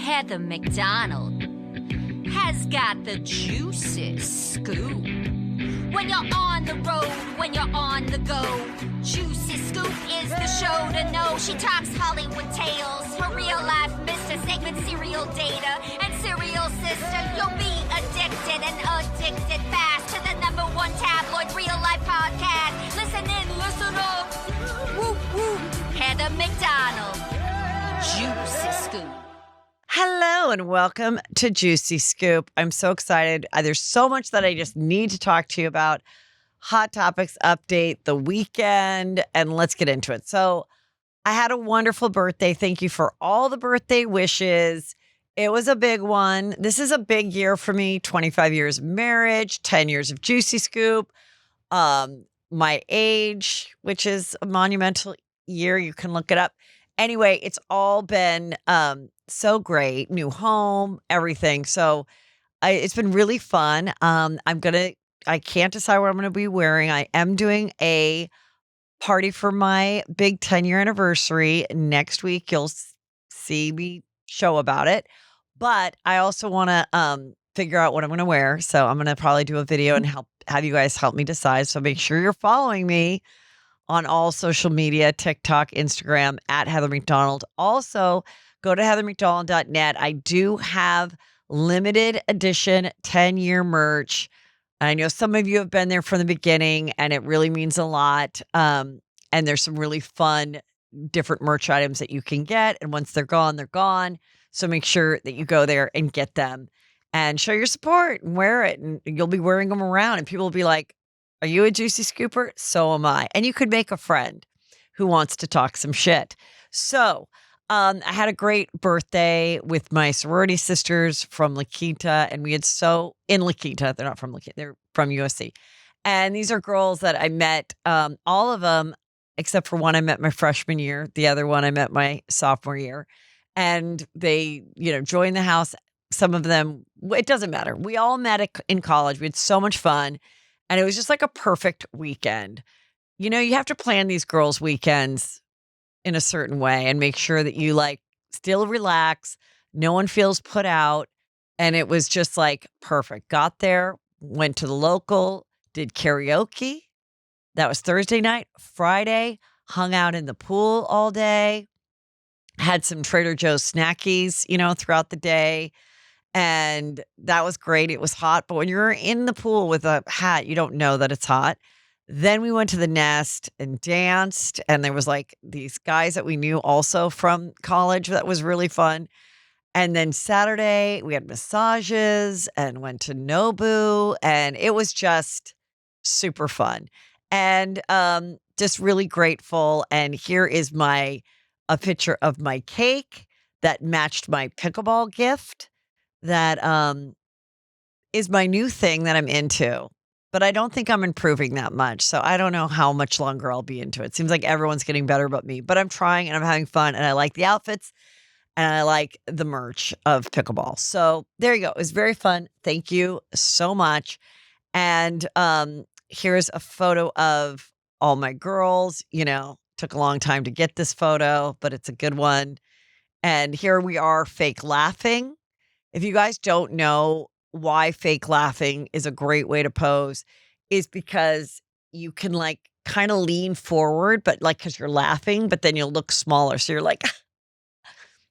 Heather McDonald has got the juiciest scoop. When you're on the road, when you're on the go, Juicy Scoop is the show to know. She talks Hollywood tales, her real life Mr. Segment serial data, and serial sister. You'll be addicted and addicted fast to the #1 tabloid real life podcast. Listen in, listen up. Woo woo. Heather McDonald, Juicy Scoop. Hello and welcome to Juicy Scoop. I'm so excited. There's so much that I just need to talk to you about. Hot Topics update, the weekend, and let's get into it. So I had a wonderful birthday. Thank you for all the birthday wishes. It was a big one. This is a big year for me. 25 years of marriage, 10 years of Juicy Scoop. My age, which is a monumental year. You can look it up. Anyway, it's all been so great. New home, everything. So it's been really fun. I can't decide what I'm going to be wearing. I am doing a party for my big 10-year anniversary have you'll see me show about it. But I also want to figure out what I'm going to wear. So I'm going to probably do a video and have you guys help me decide. So make sure you're following me on all social media, TikTok, Instagram, at Heather McDonald. Also, go to heathermcdonald.net. I do have limited edition 10-year merch. I know some of you have been there from the beginning, and it really means a lot. And there's some really fun, different merch items that you can get. And once they're gone, they're gone. So make sure that you go there and get them and show your support and wear it. And you'll be wearing them around. And people will be like, are you a Juicy Scooper? So am I. And you could make a friend who wants to talk some shit. So I had a great birthday with my sorority sisters from La Quinta, and we had in La Quinta. They're not from La Quinta. They're from USC. And these are girls that I met, all of them, except for one I met my freshman year. The other one I met my sophomore year. And they, joined the house. Some of them, it doesn't matter. We all met in college. We had so much fun. And it was just like a perfect weekend. You have to plan these girls' weekends in a certain way and make sure that you still relax. No one feels put out. And it was just perfect. Got there, went to the local, did karaoke. That was Thursday night. Friday, hung out in the pool all day. Had some Trader Joe's snackies, throughout the day. And that was great. It was hot. But when you're in the pool with a hat, you don't know that it's hot. Then we went to the Nest and danced. And there was these guys that we knew also from college. That was really fun. And then Saturday, we had massages and went to Nobu. And it was just super fun. And just really grateful. And here is a picture of my cake that matched my pickleball gift. That is my new thing that I'm into. But I don't think I'm improving that much. So I don't know how much longer I'll be into it. Seems like everyone's getting better but me. But I'm trying and I'm having fun. And I like the outfits. And I like the merch of pickleball. So there you go. It was very fun. Thank you so much. And here's a photo of all my girls. Took a long time to get this photo, but it's a good one. And here we are fake laughing. If you guys don't know why fake laughing is a great way to pose, is because you can kind of lean forward, but because you're laughing, but then you'll look smaller. So you're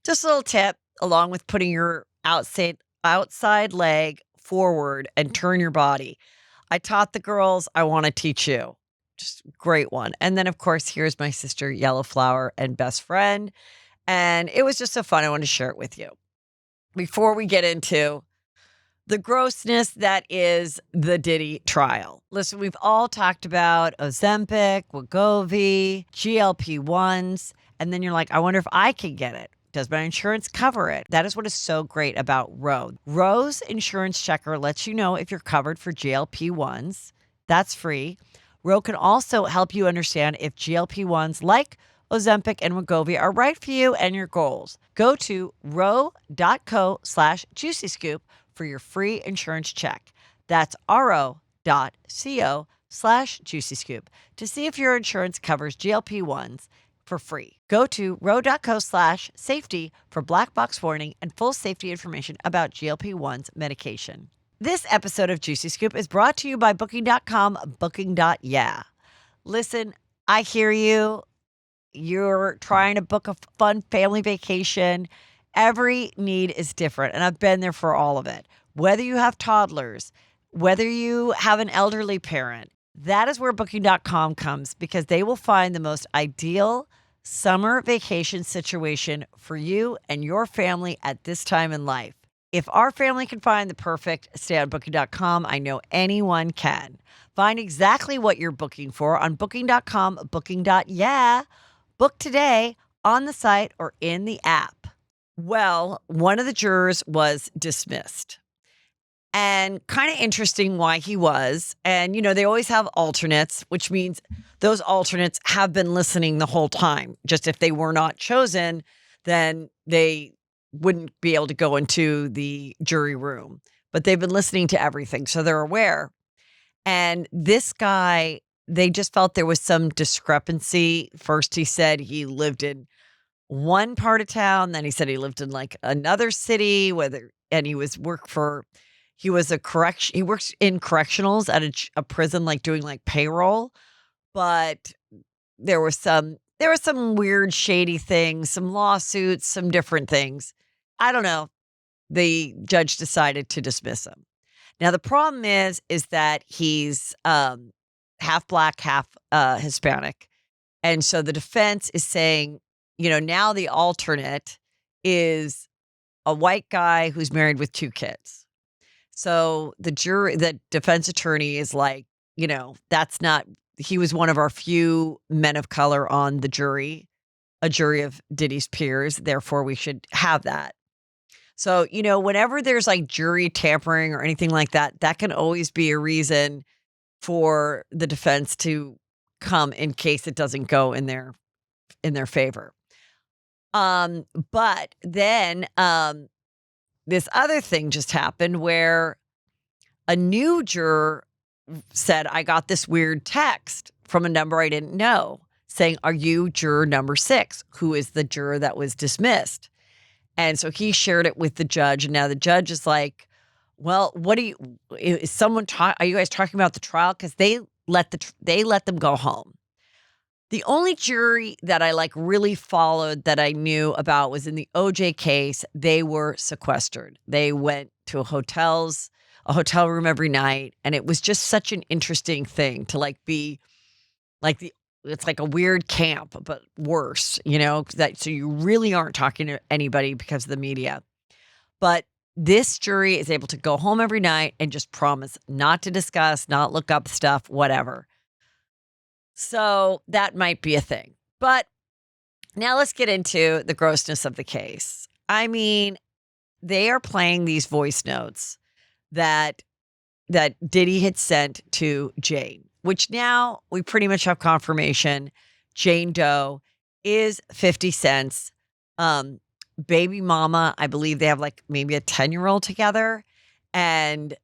just a little tip, along with putting your outside leg forward and turn your body. I taught the girls. I want to teach you. Just great one. And then, of course, here's my sister, Yellow Flower, and best friend. And it was just so fun. I want to share it with you. Before we get into the grossness that is the Diddy trial. Listen, we've all talked about Ozempic, Wegovy, GLP-1s, and then you're like, I wonder if I can get it. Does my insurance cover it? That is what is so great about Ro. Ro's insurance checker lets you know if you're covered for GLP-1s. That's free. Ro can also help you understand if GLP-1s like Ozempic and Wegovy are right for you and your goals. Go to ro.co/juicyscoop for your free insurance check. That's ro.co/juicyscoop to see if your insurance covers GLP-1s for free. Go to ro.co/safety for black box warning and full safety information about GLP-1's medication. This episode of Juicy Scoop is brought to you by Booking.com, Booking.yeah. Listen, I hear you. You're trying to book a fun family vacation. Every need is different, and I've been there for all of it. Whether you have toddlers, whether you have an elderly parent, that is where Booking.com comes, because they will find the most ideal summer vacation situation for you and your family at this time in life. If our family can find the perfect stay on Booking.com, I know anyone can. Find exactly what you're booking for on Booking.com, Booking.yeah. Book today on the site or in the app. Well, one of the jurors was dismissed. And kind of interesting why he was. And, they always have alternates, which means those alternates have been listening the whole time. Just if they were not chosen, then they wouldn't be able to go into the jury room. But they've been listening to everything, so they're aware. And this guy, they just felt there was some discrepancy. First, he said he lived in one part of town. Then he said he lived in like another city, and he was he works in correctionals at a prison, like doing like payroll. But there was some weird shady things, some lawsuits, some different things. I don't know. The judge decided to dismiss him. Now, the problem is that he's half black, half Hispanic. And so the defense is saying, now the alternate is a white guy who's married with 2 kids. So the defense attorney is like, he was one of our few men of color on the jury, a jury of Diddy's peers. Therefore, we should have that. So, whenever there's like jury tampering or anything like that, that can always be a reason for the defense to come in case it doesn't go in their favor. But then this other thing just happened where a new juror said, I got this weird text from a number I didn't know saying, are you juror number 6, who is the juror that was dismissed? And so he shared it with the judge. And now the judge is like, well, are you guys talking about the trial? Because they let them go home. The only jury that I really followed that I knew about was in the OJ case. They were sequestered. They went to a hotel room every night. And it was just such an interesting thing to be it's like a weird camp, but worse, so you really aren't talking to anybody because of the media. But this jury is able to go home every night and just promise not to discuss, not look up stuff, whatever. So that might be a thing. But now let's get into the grossness of the case. I mean, they are playing these voice notes that Diddy had sent to Jane, which now we pretty much have confirmation. Jane Doe is 50 Cent's baby mama. I believe they have maybe a 10-year-old together. And,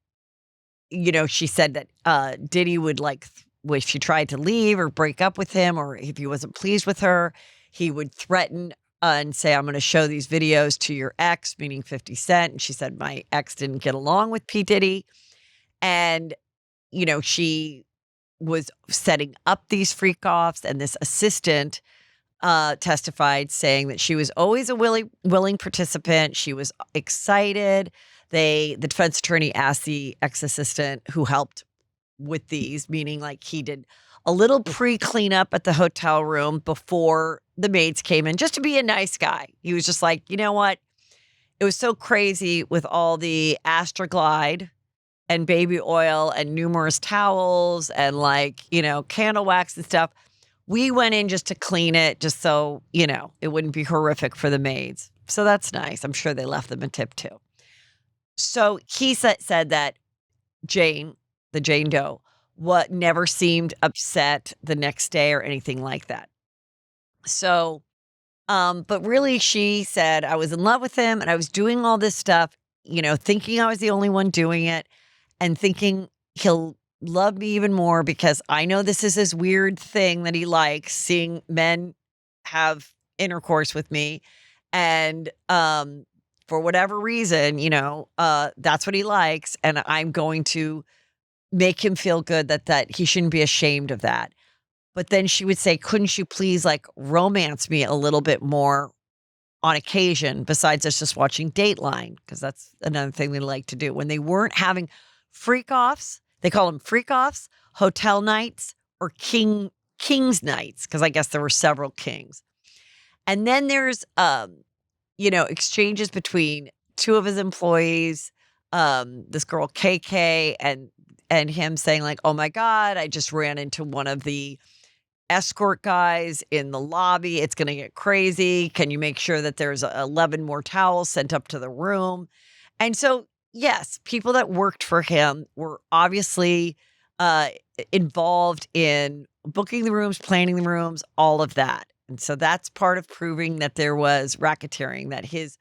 she said that Diddy would if she tried to leave or break up with him, or if he wasn't pleased with her, he would threaten and say, I'm going to show these videos to your ex, meaning 50 Cent. And she said, my ex didn't get along with P Diddy. And, she was setting up these freak-offs, and this assistant testified saying that she was always a willing participant. She was excited. The defense attorney asked the ex-assistant who helped with these, meaning he did a little pre-cleanup at the hotel room before the maids came in, just to be a nice guy. He was just like, you know what? It was so crazy with all the Astroglide and baby oil and numerous towels and candle wax and stuff. We went in just to clean it, just so, it wouldn't be horrific for the maids. So that's nice. I'm sure they left them a tip too. So he said that Jane Doe, never seemed upset the next day or anything like that. So, but really she said, I was in love with him and I was doing all this stuff, thinking I was the only one doing it and thinking he'll love me even more because I know this is his weird thing that he likes, seeing men have intercourse with me. And for whatever reason, that's what he likes. And I'm going to make him feel good that he shouldn't be ashamed of that. But then she would say, couldn't you please like romance me a little bit more on occasion besides us just watching Dateline? Because that's another thing they like to do. When they weren't having freak offs, they call them freak offs, hotel nights, or king's nights, because I guess there were several kings. And then there's exchanges between two of his employees, this girl KK and him saying like, oh my God, I just ran into one of the escort guys in the lobby. It's going to get crazy. Can you make sure that there's 11 more towels sent up to the room? And so, yes, people that worked for him were obviously involved in booking the rooms, planning the rooms, all of that. And so that's part of proving that there was racketeering, that his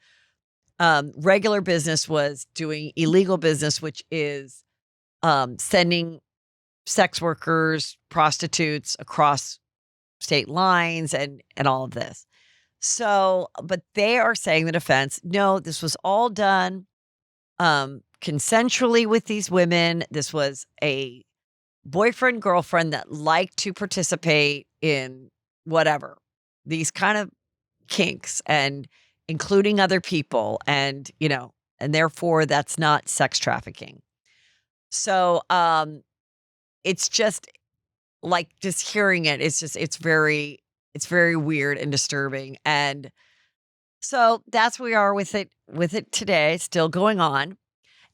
regular business was doing illegal business, which is sending sex workers, prostitutes across state lines and all of this. So, but they are saying, the defense, no, this was all done consensually with these women. This was a boyfriend, girlfriend that liked to participate in whatever, these kind of kinks, and including other people, and and therefore that's not sex trafficking. So it's just like, just hearing it, it's very weird and disturbing. And so that's where we are with it today, still going on.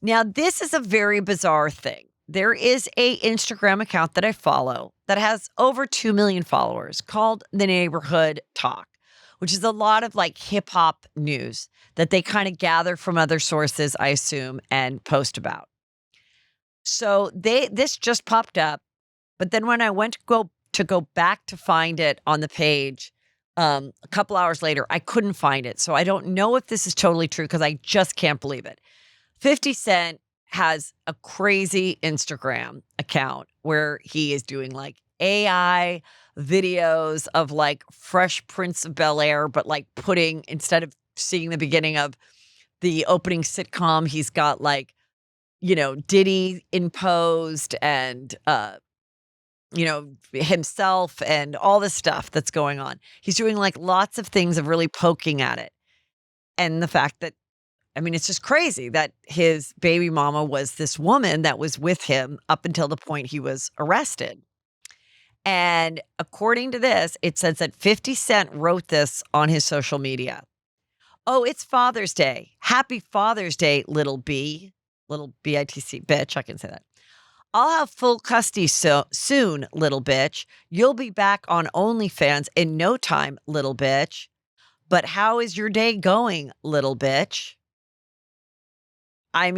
Now, this is a very bizarre thing. There is a Instagram account that I follow that has over 2 million followers called The Neighborhood Talk, which is a lot of like hip hop news that they kind of gather from other sources, I assume, and post about. So this just popped up, but then when I went to go back to find it on the page a couple hours later, I couldn't find it. So I don't know if this is totally true because I just can't believe it. 50 Cent has a crazy Instagram account where he is doing like AI videos of like Fresh Prince of Bel-Air, but like putting, instead of seeing the beginning of the opening sitcom, he's got like, Diddy imposed and, himself and all this stuff that's going on. He's doing like lots of things of really poking at it. And the fact that, it's just crazy that his baby mama was this woman that was with him up until the point he was arrested. And according to this, it says that 50 Cent wrote this on his social media. Oh, it's Father's Day. Happy Father's Day, little B. Little BITC, bitch. I can say that. I'll have full custody soon, little bitch. You'll be back on OnlyFans in no time, little bitch. But how is your day going, little bitch? I'm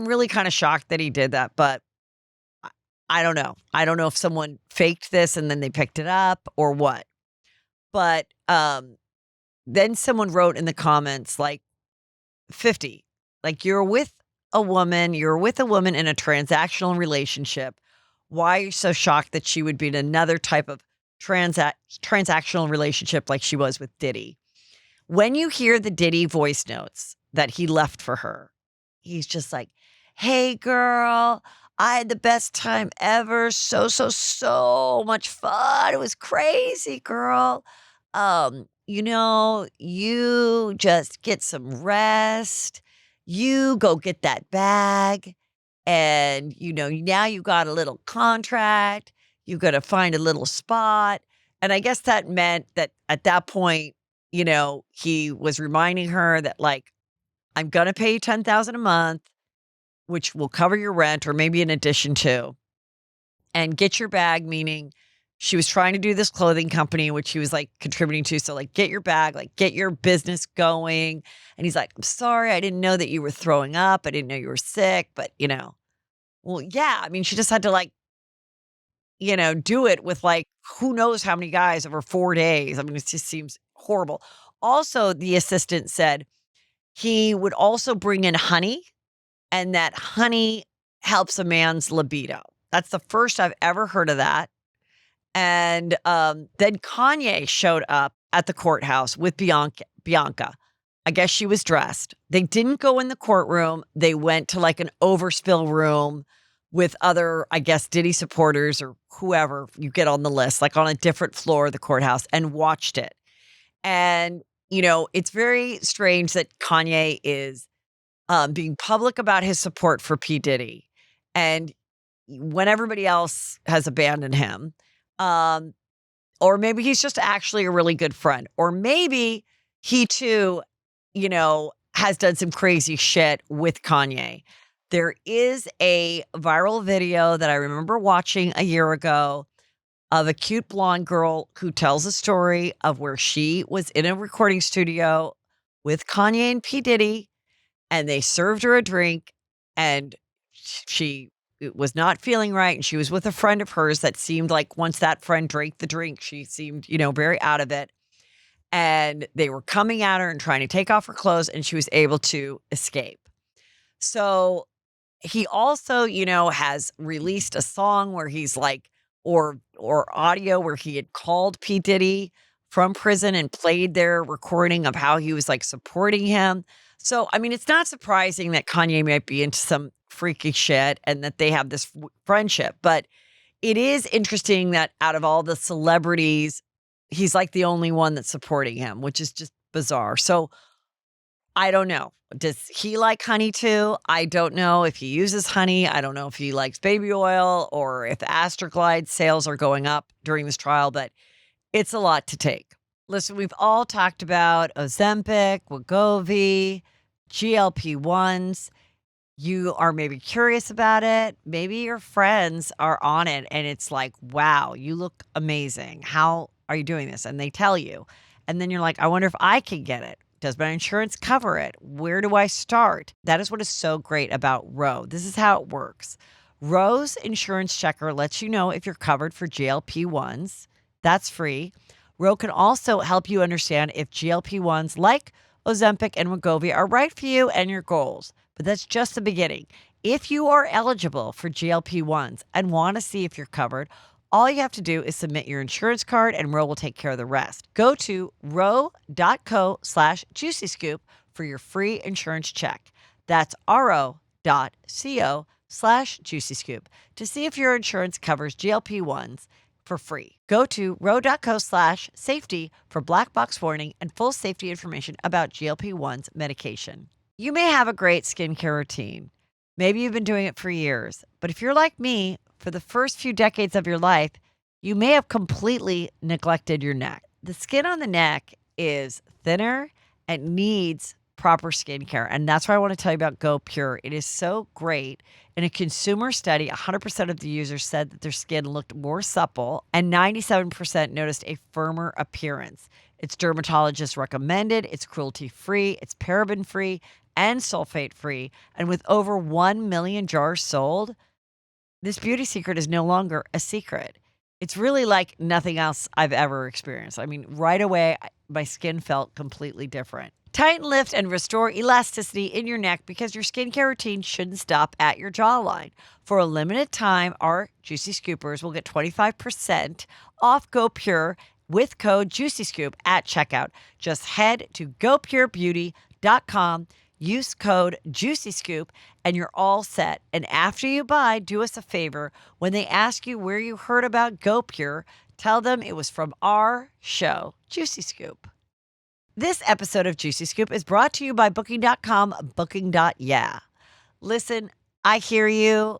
really kind of shocked that he did that, but I don't know. I don't know if someone faked this and then they picked it up or what. But then someone wrote in the comments like, 50, like, you're with a woman in a transactional relationship. Why are you so shocked that she would be in another type of transactional relationship like she was with Diddy? When you hear the Diddy voice notes that he left for her, he's just like, hey, girl, I had the best time ever. So much fun. It was crazy, girl. You just get some rest. You go get that bag. And, now you got a little contract. You got to find a little spot. And I guess that meant that at that point, he was reminding her that, like, I'm going to pay you $10,000 a month, which will cover your rent or maybe in addition to, and get your bag, meaning she was trying to do this clothing company, which he was like contributing to. So like, get your bag, like get your business going. And he's like, I'm sorry. I didn't know that you were throwing up. I didn't know you were sick, but well, yeah. She just had to like, do it with like, who knows how many guys over 4 days. It just seems horrible. Also, the assistant said he would also bring in honey, and that honey helps a man's libido. That's the first I've ever heard of that. And then Kanye showed up at the courthouse with Bianca. I guess she was dressed. They didn't go in the courtroom. They went to like an overspill room with other, I guess, Diddy supporters or whoever you get on the list, like on a different floor of the courthouse, and watched it. And, it's very strange that Kanye is being public about his support for P. Diddy. And when everybody else has abandoned him, um, or maybe he's just actually a really good friend, or maybe he too, has done some crazy shit with Kanye. There is a viral video that I remember watching a year ago of a cute blonde girl who tells a story of where she was in a recording studio with Kanye and P. Diddy, and they served her a drink, and she was not feeling right. And she was with a friend of hers that seemed like once that friend drank the drink, she seemed, very out of it. And they were coming at her and trying to take off her clothes, and she was able to escape. So he also, has released a song where he's like, or audio where he had called P. Diddy from prison and played their recording of how he was like supporting him. So, I mean, it's not surprising that Kanye might be into some freaky shit and that they have this friendship, but it is interesting that out of all the celebrities, he's like the only one that's supporting him, which is just bizarre. So I don't know. Does he like honey too? I don't know if he uses honey. I don't know if he likes baby oil or if Astroglide sales are going up during this trial, but it's a lot to take. Listen, we've all talked about Ozempic, Wegovy, GLP-1s. You are maybe curious about it. Maybe your friends are on it and it's like, wow, you look amazing. How are you doing this? And they tell you. And then you're like, I wonder if I can get it. Does my insurance cover it? Where do I start? That is what is so great about Ro. This is how it works. Ro's insurance checker lets you know if you're covered for GLP-1s. That's free. Ro can also help you understand if GLP-1s like Ozempic and Wegovy are right for you and your goals. But that's just the beginning. If you are eligible for GLP-1s and want to see if you're covered, all you have to do is submit your insurance card and Ro will take care of the rest. Go to ro.co/juicyscoop for your free insurance check. That's ro.co/juicyscoop to see if your insurance covers GLP-1s for free. Go to ro.co/safety for black box warning and full safety information about GLP-1s medication. You may have a great skincare routine. Maybe you've been doing it for years, but if you're like me, for the first few decades of your life, you may have completely neglected your neck. The skin on the neck is thinner and needs proper skincare. And that's why I want to tell you about Go Pure. It is so great. In a consumer study, 100% of the users said that their skin looked more supple and 97% noticed a firmer appearance. It's dermatologist recommended, it's cruelty-free, it's paraben-free, and sulfate-free. And with over 1 million jars sold, this beauty secret is no longer a secret. It's really like nothing else I've ever experienced. I mean, right away, my skin felt completely different. Tighten, lift, and restore elasticity in your neck because your skincare routine shouldn't stop at your jawline. For a limited time, our Juicy Scoopers will get 25% off Go Pure with code JuicyScoop at checkout. Just head to gopurebeauty.com. Use code JuicyScoop and you're all set. And after you buy, do us a favor. When they ask you where you heard about GoPure, tell them it was from our show, Juicy Scoop. This episode of Juicy Scoop is brought to you by Booking.com, Booking.yeah. Listen, I hear you.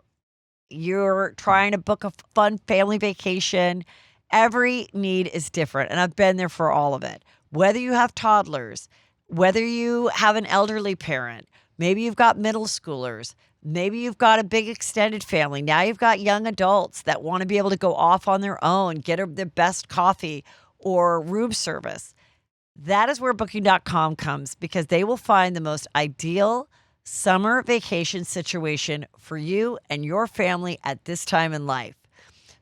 You're trying to book a fun family vacation. Every need is different, and I've been there for all of it. Whether you have toddlers, whether you have an elderly parent, maybe you've got middle schoolers, maybe you've got a big extended family. Now you've got young adults that want to be able to go off on their own, get their best coffee or room service. That is where Booking.com comes because they will find the most ideal summer vacation situation for you and your family at this time in life.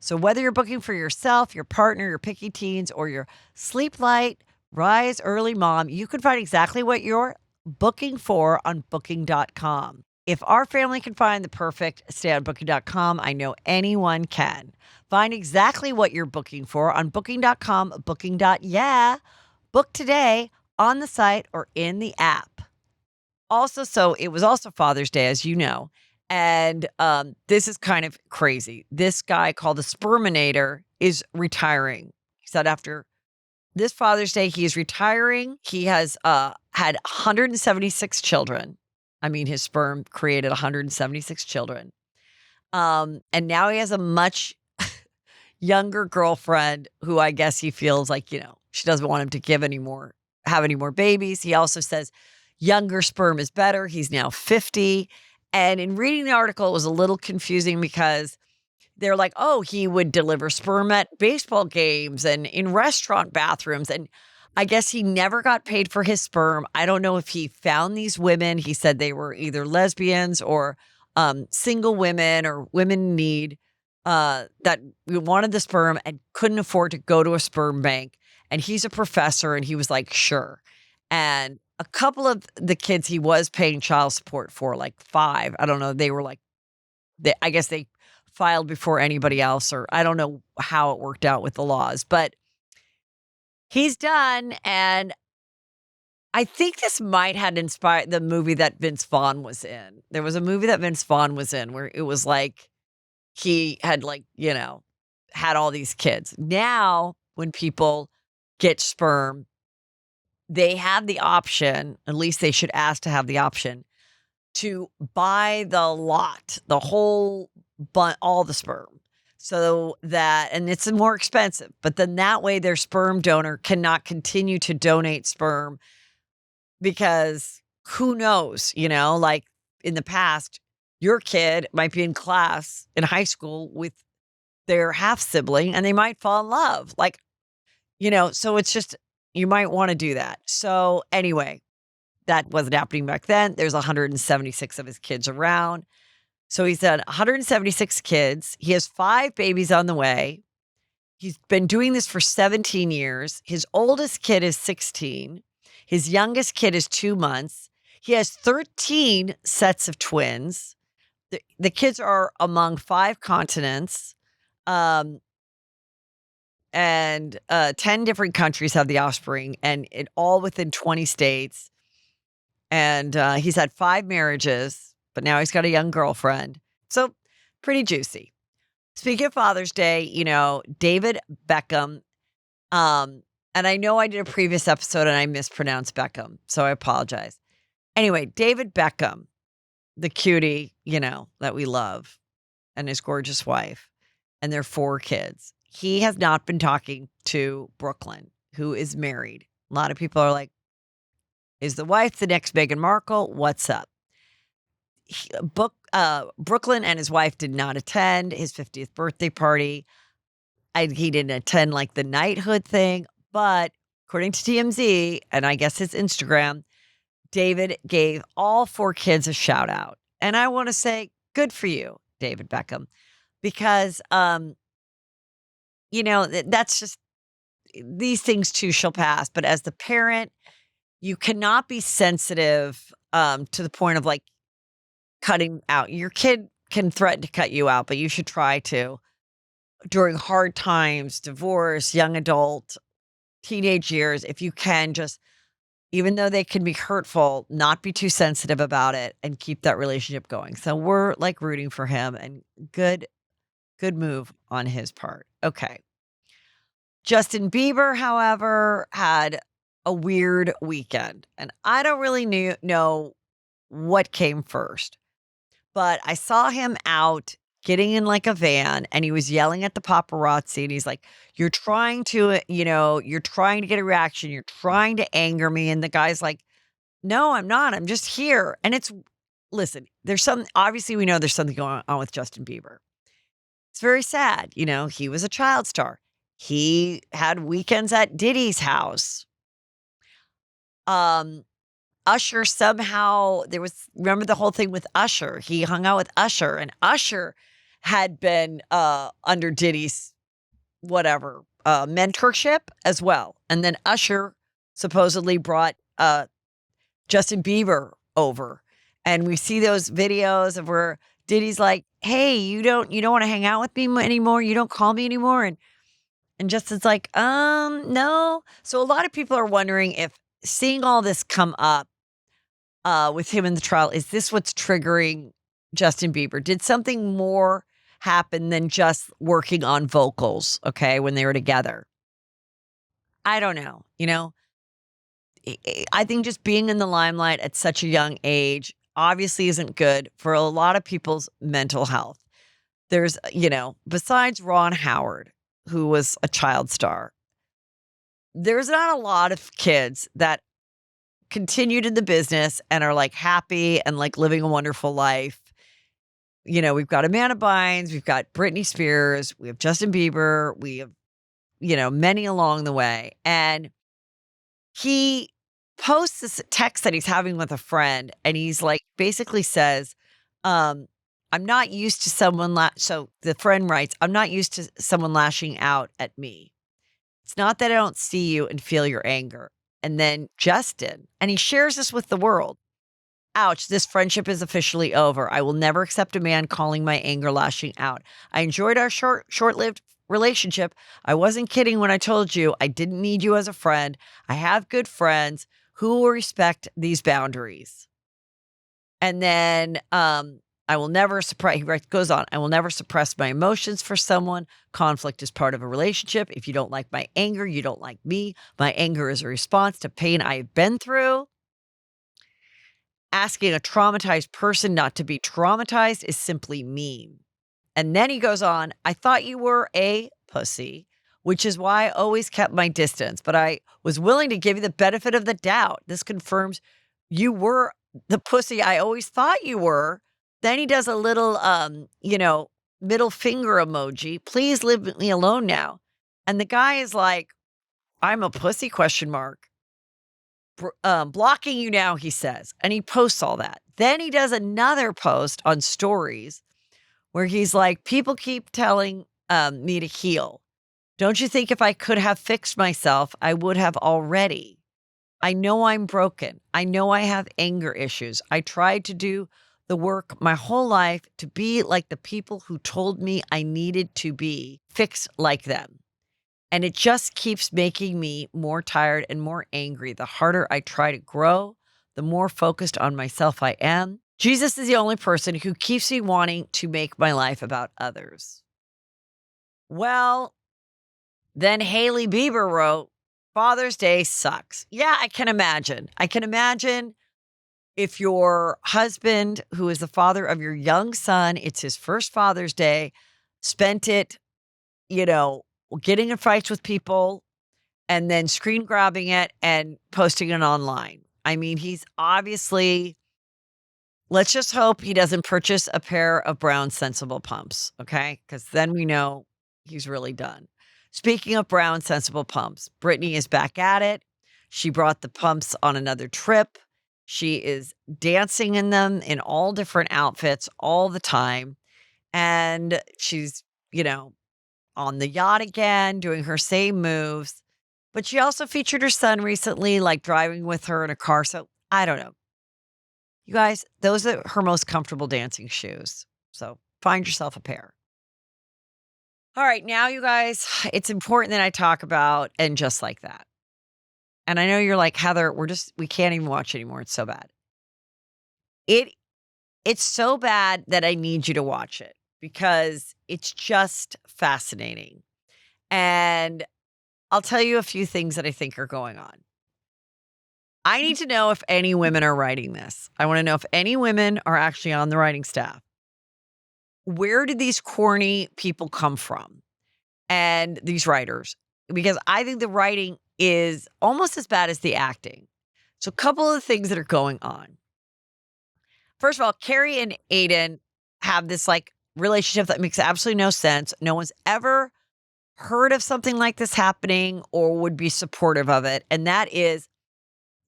So whether you're booking for yourself, your partner, your picky teens, or your sleep light, rise early mom, you can find exactly what you're booking for on Booking.com. If our family can find the perfect stay on booking.com, I know anyone can. Find exactly what you're booking for on booking.com, booking.yeah. Book today on the site or in the app. Also, so it was also Father's Day, as you know. And this is kind of crazy. This guy called the Sperminator is retiring. He said after this Father's Day, he is retiring. He has had 176 children. I mean, his sperm created 176 children. And now he has a much younger girlfriend who I guess he feels like, she doesn't want him to have any more babies. He also says younger sperm is better. He's now 50. And in reading the article, it was a little confusing because they're like, oh, he would deliver sperm at baseball games and in restaurant bathrooms. And I guess he never got paid for his sperm. I don't know if he found these women. He said they were either lesbians or single women or women in need that wanted the sperm and couldn't afford to go to a sperm bank. And he's a professor and he was like, sure. And a couple of the kids he was paying child support for, like 5. I don't know. They were like, I guess they filed before anybody else, or I don't know how it worked out with the laws, but he's done. And I think this might have inspired the movie that Vince Vaughn was in. There was a movie that Vince Vaughn was in where it was like he had had all these kids. Now, when people get sperm, they have the option, at least they should ask to have the option, to buy the lot, the whole, all the sperm. So that, and it's more expensive, but then that way their sperm donor cannot continue to donate sperm because who knows, like in the past, your kid might be in class in high school with their half sibling and they might fall in love. So it's just, you might want to do that. So anyway, that wasn't happening back then. There's 176 of his kids around. So he's had 176 kids. He has 5 babies on the way. He's been doing this for 17 years. His oldest kid is 16. His youngest kid is 2 months. He has 13 sets of twins. The kids are among 5 continents. And 10 different countries have the offspring, and it all within 20 states. And he's had 5 marriages, but now he's got a young girlfriend. So pretty juicy. Speaking of Father's Day, David Beckham, and I know I did a previous episode and I mispronounced Beckham, so I apologize. Anyway, David Beckham, the cutie, that we love, and his gorgeous wife, and their 4 kids. He has not been talking to Brooklyn, who is married. A lot of people are like, is the wife the next Meghan Markle? What's up? Brooklyn and his wife did not attend his 50th birthday party. He didn't attend the knighthood thing, but according to TMZ, and I guess his Instagram, David gave all 4 kids a shout out. And I want to say, good for you, David Beckham, because, that's just, these things too shall pass. But as the parent, you cannot be sensitive to the point of cutting out. Your kid can threaten to cut you out, but you should try to, during hard times, divorce, young adult, teenage years, if you can just, even though they can be hurtful, not be too sensitive about it and keep that relationship going. So we're rooting for him, and good move on his part. Okay. Justin Bieber, however, had a weird weekend, and I don't really know what came first, but I saw him out getting in a van, and he was yelling at the paparazzi, and he's like, you're trying to get a reaction. You're trying to anger me. And the guy's like, no, I'm not. I'm just here. And listen, obviously we know there's something going on with Justin Bieber. It's very sad. He was a child star. He had weekends at Diddy's house. Usher somehow, remember the whole thing with Usher? He hung out with Usher, and Usher had been under Diddy's mentorship as well. And then Usher supposedly brought Justin Bieber over. And we see those videos of where Diddy's like, "Hey, you don't want to hang out with me anymore? You don't call me anymore?" And Justin's like, no. So a lot of people are wondering if seeing all this come up with him in the trial, is this what's triggering Justin Bieber? Did something more happen than just working on vocals, okay, when they were together? I don't know. I think just being in the limelight at such a young age obviously isn't good for a lot of people's mental health. There's, besides Ron Howard, who was a child star, there's not a lot of kids that continued in the business and are like happy and like living a wonderful life. We've got Amanda Bynes, we've got Britney Spears, we have Justin Bieber, we have, many along the way. And he posts this text that he's having with a friend, and he's like, basically says, I'm not used to someone, so the friend writes, I'm not used to someone lashing out at me. It's not that I don't see you and feel your anger. And then Justin, and he shares this with the world. Ouch, this friendship is officially over. I will never accept a man calling my anger lashing out. I enjoyed our short-lived relationship. I wasn't kidding when I told you I didn't need you as a friend. I have good friends who will respect these boundaries. And then I will never suppress, he goes on, I will never suppress my emotions for someone. Conflict is part of a relationship. If you don't like my anger, you don't like me. My anger is a response to pain I've been through. Asking a traumatized person not to be traumatized is simply mean. And then he goes on, I thought you were a pussy, which is why I always kept my distance, but I was willing to give you the benefit of the doubt. This confirms you were the pussy I always thought you were. Then he does a little, middle finger emoji. Please leave me alone now. And the guy is like, I'm a pussy, ? Blocking you now, he says. And he posts all that. Then he does another post on stories where he's like, people keep telling me to heal. Don't you think if I could have fixed myself, I would have already? I know I'm broken. I know I have anger issues. I tried to do the work my whole life to be like the people who told me I needed to be, fixed like them. And it just keeps making me more tired and more angry. The harder I try to grow, the more focused on myself I am. Jesus is the only person who keeps me wanting to make my life about others. Well, then Hailey Bieber wrote, Father's Day sucks. Yeah, I can imagine. If your husband, who is the father of your young son, it's his first Father's Day, spent it, getting in fights with people and then screen grabbing it and posting it online. I mean, he's obviously, let's just hope he doesn't purchase a pair of brown sensible pumps, okay? Because then we know he's really done. Speaking of brown sensible pumps, Britney is back at it. She brought the pumps on another trip. She is dancing in them in all different outfits all the time. And she's, on the yacht again, doing her same moves. But she also featured her son recently, like driving with her in a car. So I don't know. You guys, those are her most comfortable dancing shoes. So find yourself a pair. All right, now you guys, it's important that I talk about And Just Like That. And I know you're like, Heather, we can't even watch anymore. It's so bad. It's so bad that I need you to watch it because it's just fascinating. And I'll tell you a few things that I think are going on. I need to know if any women are writing this. I want to know if any women are actually on the writing staff. Where did these corny people come from? And these writers? Because I think the writing is almost as bad as the acting. So a couple of things that are going on. First of all, Carrie and Aiden have this like relationship that makes absolutely no sense. No one's ever heard of something like this happening or would be supportive of it. And that is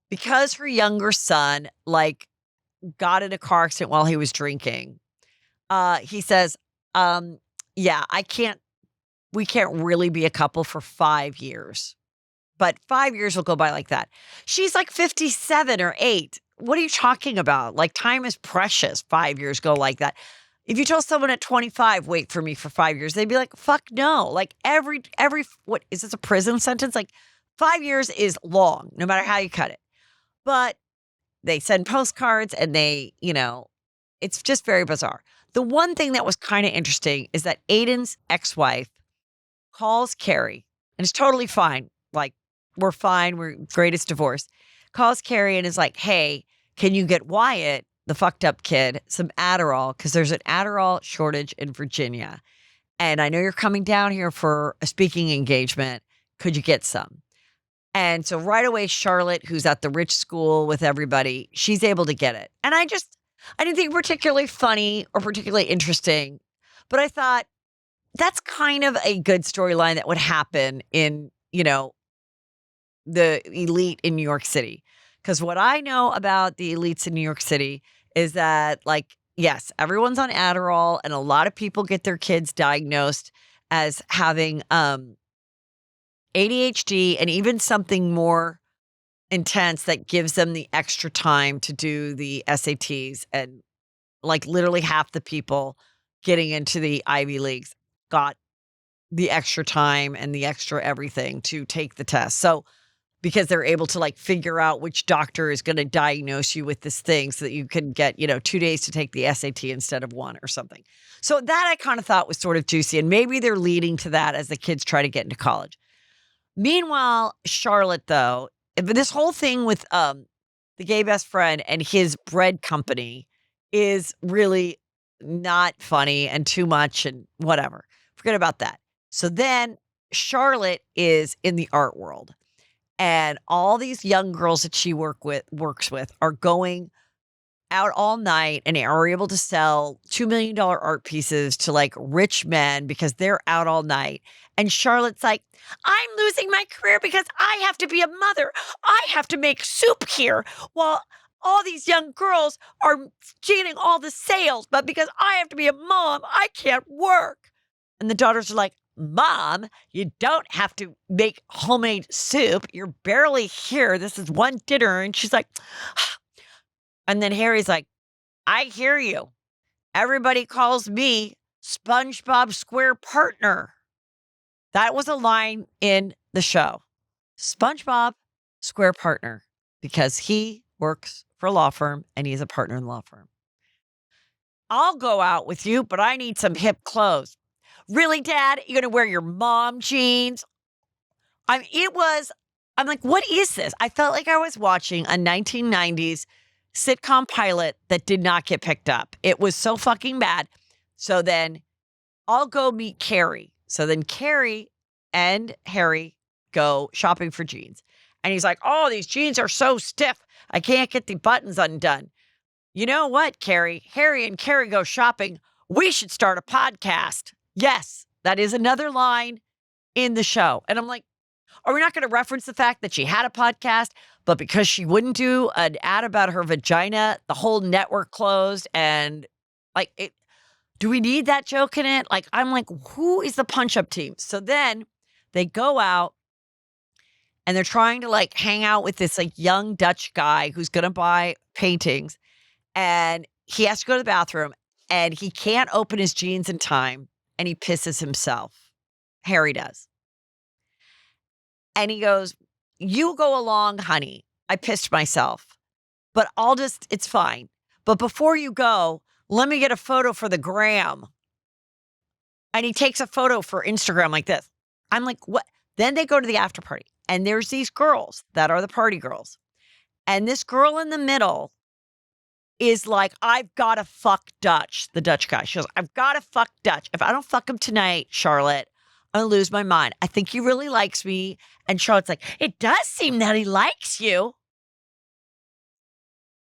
because her younger son like got in a car accident while he was drinking. He says, yeah, we can't really be a couple for 5 years. But 5 years will go by like that. She's like 57 or 8. what are you talking about? Like, time is precious. 5 years go like that. If you told someone at 25, wait for me for 5 years, they'd be like, fuck no. Like what is this, a prison sentence? Like 5 years is long, no matter how you cut it. But they send postcards and it's just very bizarre. The one thing that was kind of interesting is that Aiden's ex-wife calls Carrie, and it's totally fine. Like, we're fine. We're greatest divorce. Calls Carrie and is like, hey, can you get Wyatt, the fucked up kid, some Adderall? Because there's an Adderall shortage in Virginia. And I know you're coming down here for a speaking engagement. Could you get some? And so right away, Charlotte, who's at the rich school with everybody, she's able to get it. And I didn't think particularly funny or particularly interesting, but I thought that's kind of a good storyline that would happen in, the elite in New York City. Because what I know about the elites in New York City is that, like, yes, everyone's on Adderall, and a lot of people get their kids diagnosed as having ADHD and even something more intense that gives them the extra time to do the SATs. And like literally half the people getting into the Ivy Leagues got the extra time and the extra everything to take the test. So because they're able to like figure out which doctor is going to diagnose you with this thing so that you can get, 2 days to take the SAT instead of 1 or something. So that I kind of thought was sort of juicy. And maybe they're leading to that as the kids try to get into college. Meanwhile, Charlotte, though, this whole thing with the gay best friend and his bread company is really not funny and too much and whatever. Forget about that. So then Charlotte is in the art world. And all these young girls that she works with are going out all night and are able to sell $2 million art pieces to like rich men because they're out all night. And Charlotte's like, I'm losing my career because I have to be a mother. I have to make soup here while all these young girls are getting all the sales. But because I have to be a mom, I can't work. And the daughters are like, Mom, you don't have to make homemade soup. You're barely here. This is one dinner. And she's like, and then Harry's like, I hear you. Everybody calls me SpongeBob Square Partner. That was a line in the show. SpongeBob Square Partner, because he works for a law firm and he's a partner in the law firm. I'll go out with you, but I need some hip clothes. Really, Dad? You're going to wear your mom jeans? I'm like, what is this? I felt like I was watching a 1990s sitcom pilot that did not get picked up. It was so fucking bad. So then I'll go meet Carrie. So then Carrie and Harry go shopping for jeans. And he's like, oh, these jeans are so stiff. I can't get the buttons undone. You know what, Carrie? Harry and Carrie go shopping. We should start a podcast. Yes, that is another line in the show. And I'm like, are we not going to reference the fact that she had a podcast, but because she wouldn't do an ad about her vagina, the whole network closed? And like, do we need that joke in it? Like, I'm like, who is the punch-up team? So then they go out and they're trying to like hang out with this like young Dutch guy who's going to buy paintings. And he has to go to the bathroom and he can't open his jeans in time. And he pisses himself. Harry does. And he goes, you go along, honey. I pissed myself. But it's fine. But before you go, let me get a photo for the gram. And he takes a photo for Instagram like this. I'm like, what? Then they go to the after party. And there's these girls that are the party girls. And this girl in the middle is like, I've got to fuck Dutch, the Dutch guy. She goes, I've got to fuck Dutch. If I don't fuck him tonight, Charlotte, I'm going to lose my mind. I think he really likes me. And Charlotte's like, it does seem that he likes you.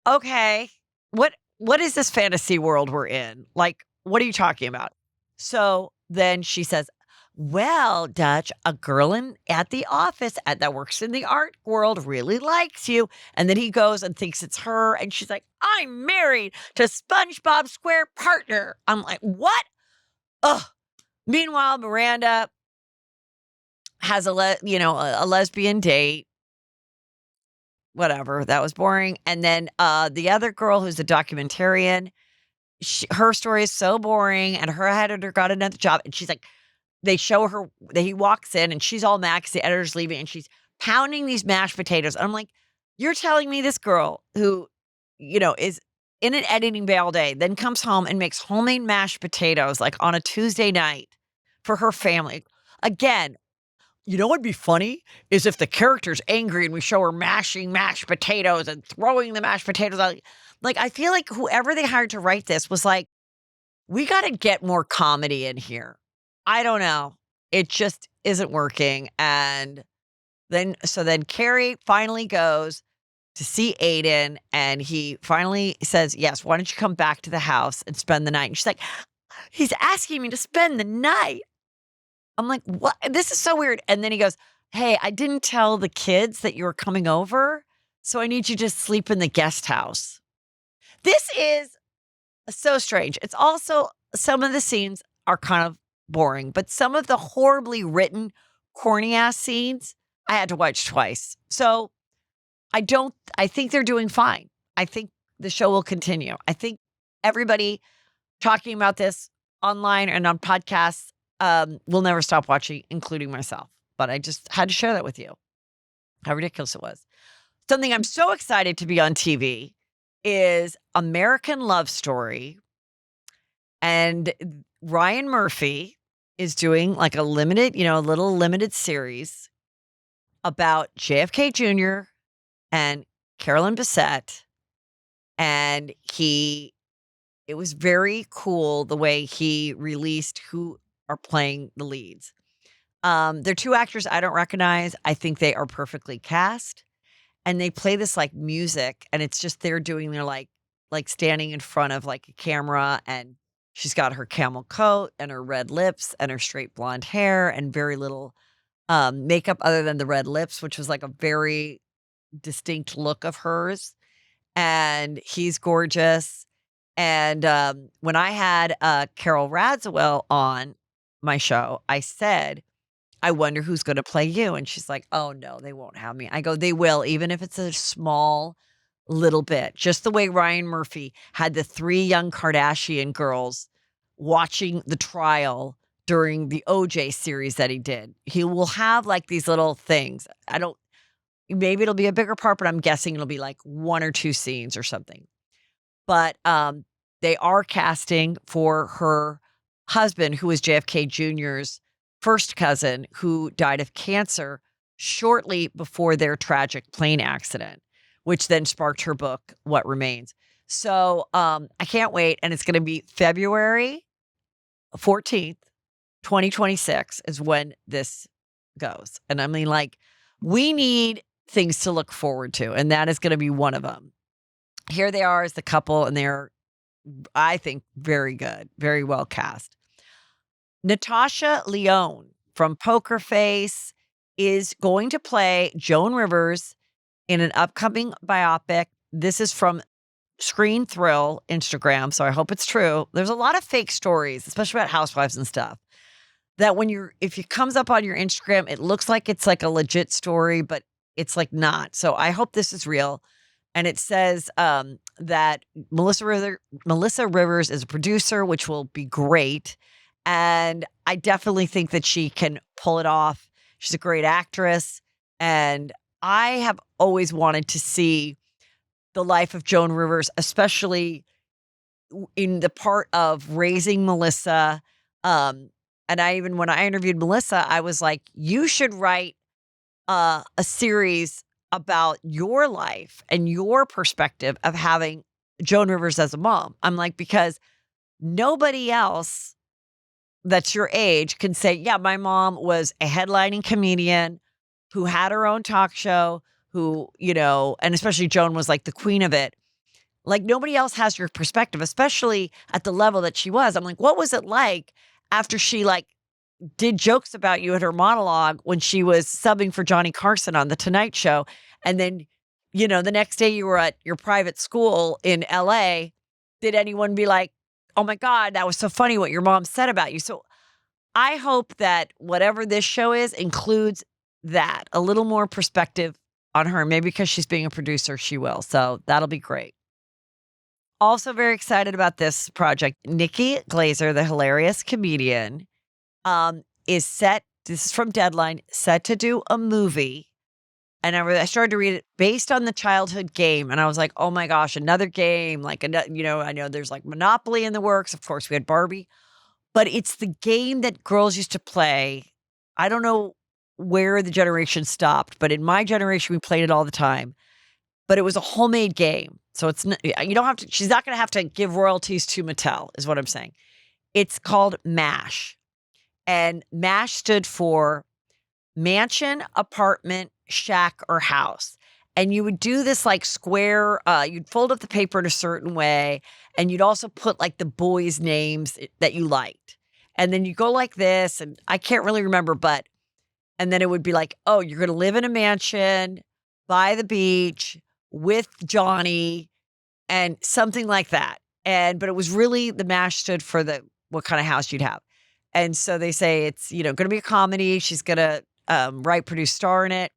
Okay. What is this fantasy world we're in? Like, what are you talking about? So then she says, well, Dutch, a girl at the office that works in the art world really likes you. And then he goes and thinks it's her. And she's like, I'm married to SpongeBob Square Partner. I'm like, what? Ugh. Meanwhile, Miranda has a lesbian date whatever. That was boring. And then the other girl who's a documentarian, her story is so boring, and her editor got another job, and she's like, they show her that he walks in and she's all mad because the editor's leaving, and she's pounding these mashed potatoes. I'm like, you're telling me this girl who, is in an editing bay all day, then comes home and makes homemade mashed potatoes like on a Tuesday night for her family. Again, what'd be funny is if the character's angry and we show her mashing mashed potatoes and throwing the mashed potatoes out. Like, I feel like whoever they hired to write this was like, we got to get more comedy in here. I don't know. It just isn't working. And then Carrie finally goes to see Aiden, and he finally says, yes, why don't you come back to the house and spend the night? And she's like, he's asking me to spend the night. I'm like, what? This is so weird. And then he goes, hey, I didn't tell the kids that you were coming over, so I need you to sleep in the guest house. This is so strange. It's also, some of the scenes are kind of boring, but some of the horribly written, corny ass scenes, I had to watch twice. So I think they're doing fine. I think the show will continue. I think everybody talking about this online and on podcasts will never stop watching, including myself. But I just had to share that with you, how ridiculous it was. Something I'm so excited to be on TV is American Love Story. And Ryan Murphy is doing like a limited, a little limited series about JFK Jr. and Carolyn Bessette. And it was very cool the way he released who are playing the leads. They're two actors I don't recognize. I think they are perfectly cast. And they play this like music, and it's just they're doing their like standing in front of like a camera, and she's got her camel coat and her red lips and her straight blonde hair and very little makeup other than the red lips, which was like a very distinct look of hers. And he's gorgeous. And when I had Carol Radziwill on my show, I said, I wonder who's going to play you. And she's like, oh, no, they won't have me. I go, they will, even if it's a small little bit. Just the way Ryan Murphy had the 3 young Kardashian girls watching the trial during the OJ series that he did. He will have like these little things. Maybe it'll be a bigger part, but I'm guessing it'll be like 1 or 2 scenes or something. But they are casting for her husband, who is JFK Jr.'s first cousin, who died of cancer shortly before their tragic plane accident, which then sparked her book, What Remains. So I can't wait. And it's going to be February 14th, 2026 is when this goes. And I mean, like, we need things to look forward to, and that is going to be one of them. Here they are as the couple, and they're, I think, very good, very well cast. Natasha Lyonne from Poker Face is going to play Joan Rivers in an upcoming biopic. This is from Screen Thrill Instagram, so I hope it's true. There's a lot of fake stories, especially about housewives and stuff, that if it comes up on your Instagram, it looks like it's like a legit story, but it's like not. So I hope this is real. And it says that Melissa Rivers is a producer, which will be great. And I definitely think that she can pull it off. She's a great actress. And I have always wanted to see the life of Joan Rivers, especially in the part of raising Melissa. And when I interviewed Melissa, I was like, you should write a series about your life and your perspective of having Joan Rivers as a mom. I'm like, because nobody else that's your age can say, yeah, my mom was a headlining comedian who had her own talk show, who, and especially Joan was like the queen of it. Like, nobody else has your perspective, especially at the level that she was. I'm like, what was it like after she did jokes about you at her monologue when she was subbing for Johnny Carson on The Tonight Show? And then, the next day you were at your private school in LA. Did anyone be like, oh my God, that was so funny what your mom said about you? So I hope that whatever this show is includes that, a little more perspective on her. Maybe because she's being a producer, she will. So that'll be great. Also very excited about this project. Nikki Glaser, the hilarious comedian, is set, this is from Deadline, set to do a movie. And I started to read it based on the childhood game. And I was like, oh my gosh, another game. Like, you know, I know there's like Monopoly in the works. Of course, we had Barbie. But it's the game that girls used to play. I don't know where the generation stopped, but in my generation, we played it all the time. But it was a homemade game. So it's you don't have to, she's not going to have to give royalties to Mattel, is what I'm saying. It's called MASH. And MASH stood for mansion, apartment, shack, or house. And you would do this like square, you'd fold up the paper in a certain way. And you'd also put like the boys' names that you liked. And then you go like this. And I can't really remember, and then it would be like, oh, you're going to live in a mansion by the beach with Johnny and something like that. But it was really, the MASH stood for what kind of house you'd have. And so they say it's, going to be a comedy. She's going to write, produce, star in it.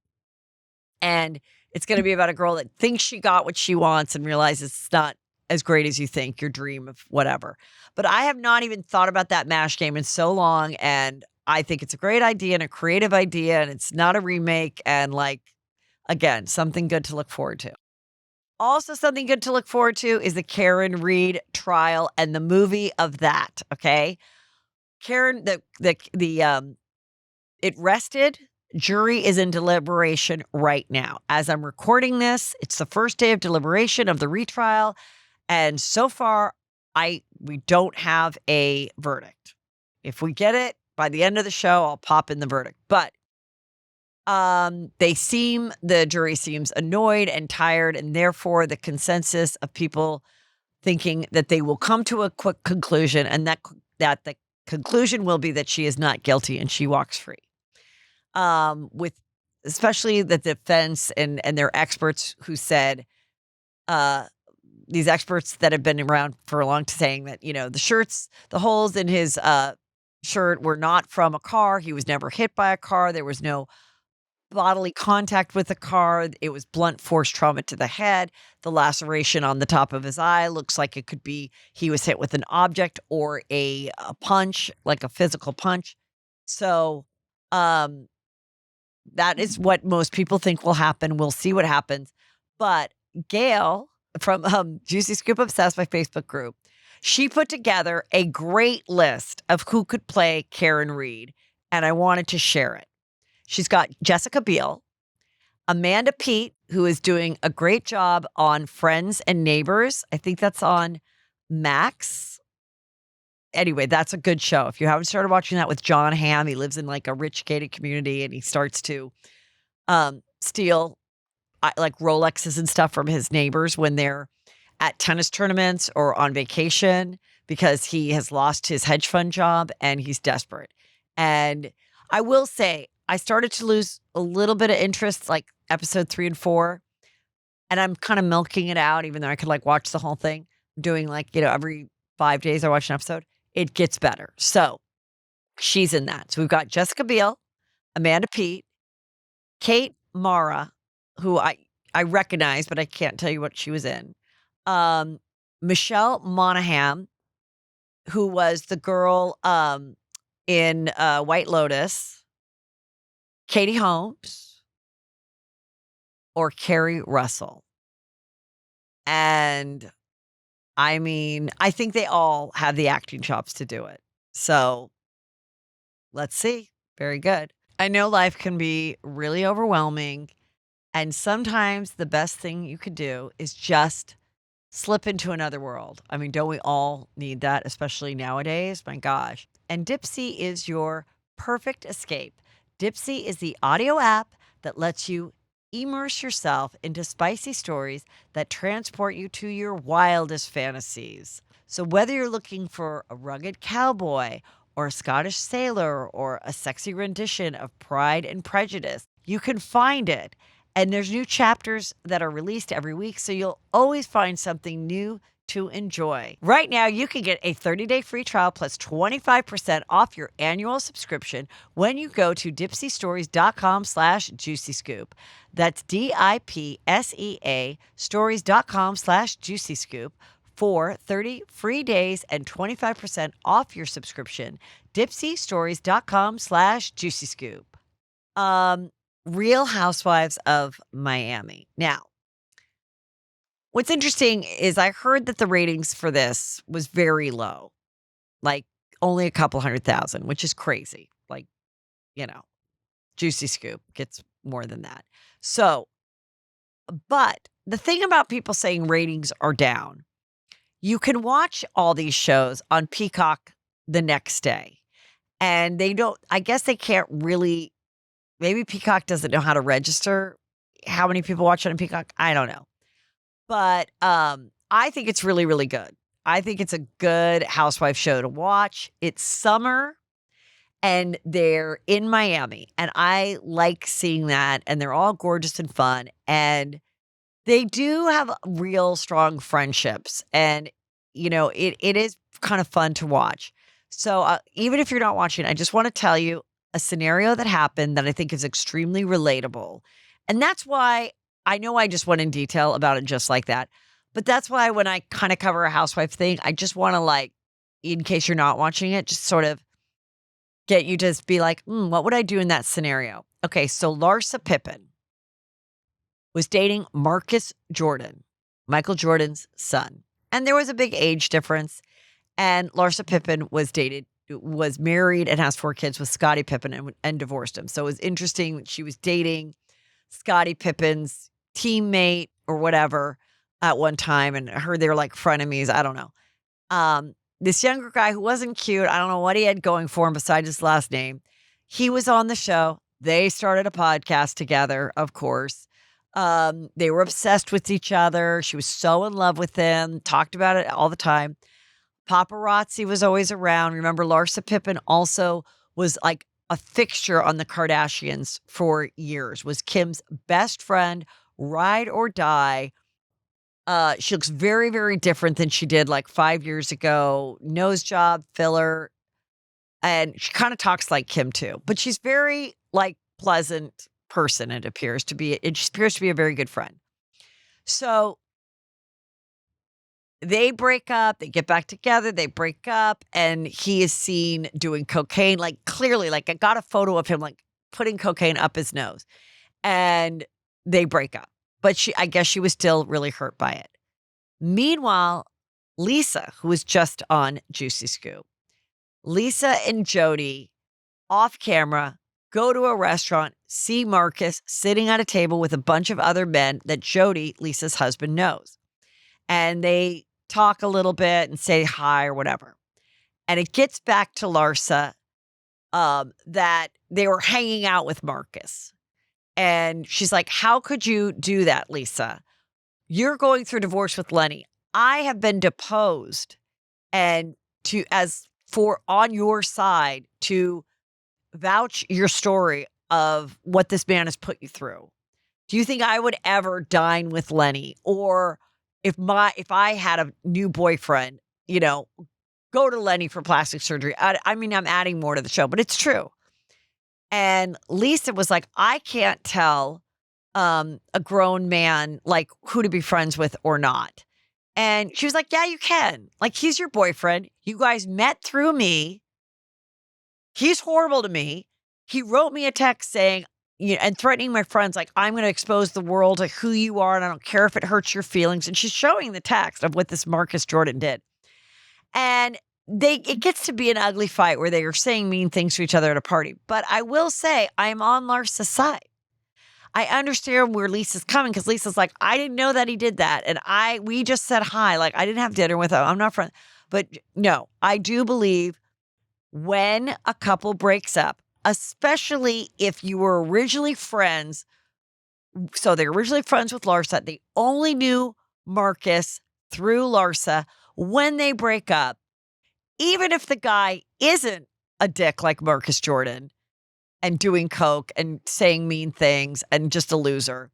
And it's going to be about a girl that thinks she got what she wants and realizes it's not as great as you think, your dream of whatever. But I have not even thought about that MASH game in so long. And I think it's a great idea and a creative idea. And it's not a remake. And like, again, something good to look forward to. Also, something good to look forward to is the Karen Reed trial and the movie of that. Okay. Karen, it rested. Jury is in deliberation right now. As I'm recording this, it's the first day of deliberation of the retrial. And so far, we don't have a verdict. If we get it by the end of the show, I'll pop in the verdict. But the jury seems annoyed and tired, and therefore the consensus of people thinking that they will come to a quick conclusion, and that the conclusion will be that she is not guilty and she walks free. With especially the defense and their experts who said, these experts that have been around for a long time saying that, the holes in his shirt were not from a car. He was never hit by a car. There was no bodily contact with the car. It was blunt force trauma to the head. The laceration on the top of his eye looks like it could be he was hit with an object or a punch, like a physical punch. So that is what most people think will happen. We'll see what happens. But Gail from Juicy Scoop Obsessed, my Facebook group, she put together a great list of who could play Karen Reed, and I wanted to share it. She's got Jessica Biel, Amanda Peet, who is doing a great job on Friends and Neighbors. I think that's on Max. Anyway, that's a good show. If you haven't started watching that with John Hamm, he lives in like a rich gated community and he starts to steal like Rolexes and stuff from his neighbors when they're at tennis tournaments or on vacation because he has lost his hedge fund job and he's desperate. And I will say, I started to lose a little bit of interest, like episode 3 and 4. And I'm kind of milking it out, even though I could like watch the whole thing. I'm doing like, every 5 days I watch an episode. It gets better. So she's in that. So we've got Jessica Biel, Amanda Peet, Kate Mara, who I recognize, but I can't tell you what she was in. Michelle Monaghan, who was the girl in White Lotus. Katie Holmes or Carrie Russell. And I mean, I think they all have the acting chops to do it. So let's see. Very good. I know life can be really overwhelming. And sometimes the best thing you could do is just slip into another world. I mean, don't we all need that, especially nowadays? My gosh. And Dipsea is your perfect escape. Dipsea is the audio app that lets you immerse yourself into spicy stories that transport you to your wildest fantasies. So whether you're looking for a rugged cowboy or a Scottish sailor or a sexy rendition of Pride and Prejudice, you can find it. And there's new chapters that are released every week, so you'll always find something new to enjoy. Right now, you can get a 30-day free trial plus 25% off your annual subscription when you go to dipseastories.com/juicyscoop. That's DIPSEA stories.com/juicyscoop for 30 free days and 25% off your subscription. dipseastories.com/juicyscoop. Real Housewives of Miami. Now, what's interesting is I heard that the ratings for this was very low, like only a couple 100,000, which is crazy. Like, Juicy Scoop gets more than that. So, but the thing about people saying ratings are down, you can watch all these shows on Peacock the next day. And I guess they can't really, maybe Peacock doesn't know how to register how many people watch it on Peacock. I don't know. But I think it's really, really good. I think it's a good housewife show to watch. It's summer and they're in Miami. And I like seeing that. And they're all gorgeous and fun. And they do have real strong friendships. And, it is kind of fun to watch. So even if you're not watching, I just want to tell you a scenario that happened that I think is extremely relatable. And that's why I know I just went in detail about it just like that. But that's why when I kind of cover a housewife thing, I just want to in case you're not watching it, just sort of get you to be like, what would I do in that scenario? Okay, so Larsa Pippen was dating Marcus Jordan, Michael Jordan's son. And there was a big age difference. And Larsa Pippen was married and has 4 kids with Scottie Pippen and divorced him. So it was interesting. She was dating Scottie Pippen's teammate or whatever at one time. And I heard they were like frenemies. I don't know. This younger guy who wasn't cute, I don't know what he had going for him besides his last name. He was on the show. They started a podcast together, of course. They were obsessed with each other. She was so in love with him, talked about it all the time. Paparazzi was always around. Remember, Larsa Pippen also was like a fixture on the Kardashians for years, was Kim's best friend, ride or die. She looks very, very different than she did 5 years ago. Nose job, filler. And she kind of talks like Kim too, but she's very pleasant person. It appears to be a very good friend. So they break up, they get back together, they break up, and he is seen doing cocaine, clearly, I got a photo of him putting cocaine up his nose, and they break up. But I guess she was still really hurt by it. Meanwhile, Lisa, who was just on Juicy Scoop, Lisa and Jody off camera go to a restaurant, see Marcus sitting at a table with a bunch of other men that Jody, Lisa's husband, knows. And they talk a little bit and say hi or whatever. And it gets back to Larsa that they were hanging out with Marcus. And she's like, how could you do that, Lisa? You're going through divorce with Lenny. I have been deposed and on your side to vouch your story of what this man has put you through. Do you think I would ever dine with Lenny? Or if I had a new boyfriend, go to Lenny for plastic surgery? I mean, I'm adding more to the show, but it's true. And Lisa was like, I can't tell a grown man who to be friends with or not. And she was like, yeah, you can. He's your boyfriend. You guys met through me. He's horrible to me. He wrote me a text saying, and threatening my friends, I'm going to expose the world to who you are, and I don't care if it hurts your feelings. And she's showing the text of what this Marcus Jordan did. And it gets to be an ugly fight where they are saying mean things to each other at a party. But I will say, I'm on Larsa's side. I understand where Lisa's coming, because Lisa's like, I didn't know that he did that. And we just said hi. I didn't have dinner with him. I'm not friends. But no, I do believe when a couple breaks up, especially if you were originally friends. So they're originally friends with Larsa. They only knew Marcus through Larsa. When they break up, even if the guy isn't a dick like Marcus Jordan and doing coke and saying mean things and just a loser,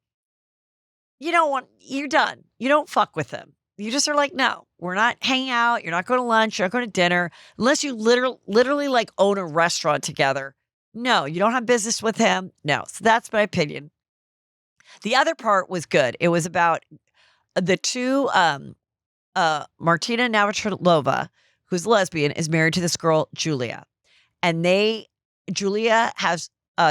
you're done. You don't fuck with him. you just are like, no, we're not hanging out. You're not going to lunch. You're not going to dinner unless you literally like own a restaurant together. No, you don't have business with him. No. So that's my opinion. The other part was good. It was about the two, Martina Navratilova, who's lesbian, is married to this girl, Julia. And Julia has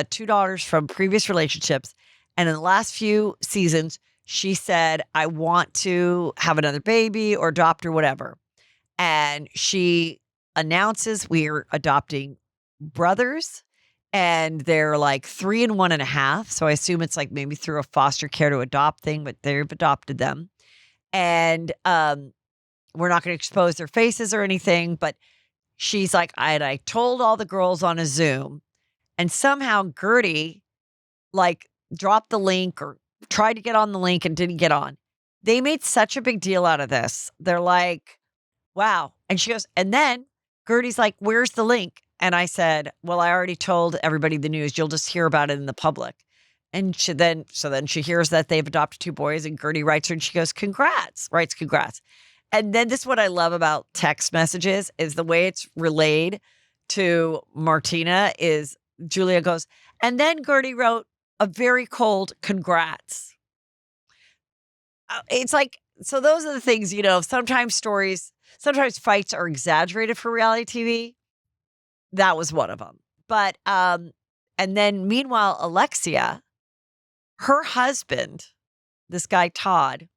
2 daughters from previous relationships. And in the last few seasons, she said, I want to have another baby or adopt or whatever. And she announces we're adopting brothers, and they're like 3 and 1.5. So I assume it's like maybe through a foster care to adopt thing, but they've adopted them. And we're not going to expose their faces or anything, but she's like, I told all the girls on a Zoom, and somehow Gertie like dropped the link or tried to get on the link and didn't get on. They made such a big deal out of this. They're like, wow. And she goes, and then Gertie's like, where's the link? And I said, well, I already told everybody the news. You'll just hear about it in the public. And then she hears that they've adopted 2 boys, and Gertie writes her and she goes, congrats, writes congrats. And then this is what I love about text messages is the way it's relayed to Martina is Julia goes, and then Gertie wrote a very cold congrats. It's like, so those are the things, sometimes fights are exaggerated for reality TV. That was one of them. But, and then meanwhile, Alexia, her husband, this guy, Todd,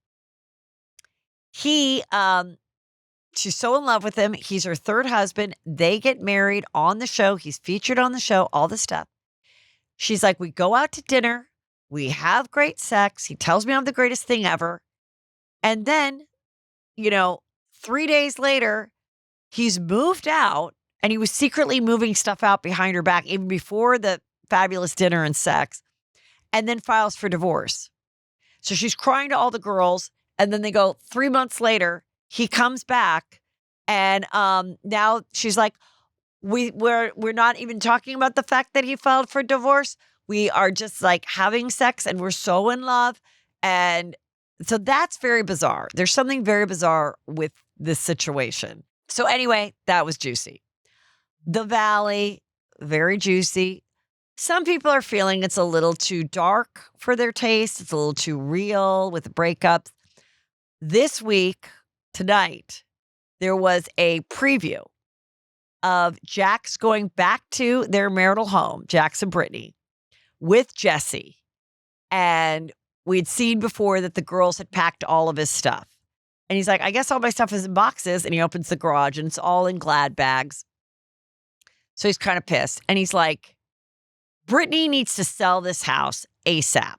she's so in love with him. He's her 3rd husband. They get married on the show. He's featured on the show, all this stuff. She's like, we go out to dinner. We have great sex. He tells me I'm the greatest thing ever. And then, 3 days later, he's moved out, and he was secretly moving stuff out behind her back even before the fabulous dinner and sex, and then files for divorce. So she's crying to all the girls. And then they go 3 months later, he comes back, and now she's like, we're not even talking about the fact that he filed for divorce. We are just like having sex, and we're so in love. And so that's very bizarre. There's something very bizarre with this situation. So anyway, that was juicy. The Valley, very juicy. Some people are feeling it's a little too dark for their taste. It's a little too real with the breakups. This week, tonight, there was a preview of Jax going back to their marital home, Jax and Brittany, with Jesse. And we'd seen before that the girls had packed all of his stuff. And he's like, I guess all my stuff is in boxes. And he opens the garage, and it's all in Glad bags. So he's kind of pissed. And he's like, Brittany needs to sell this house ASAP.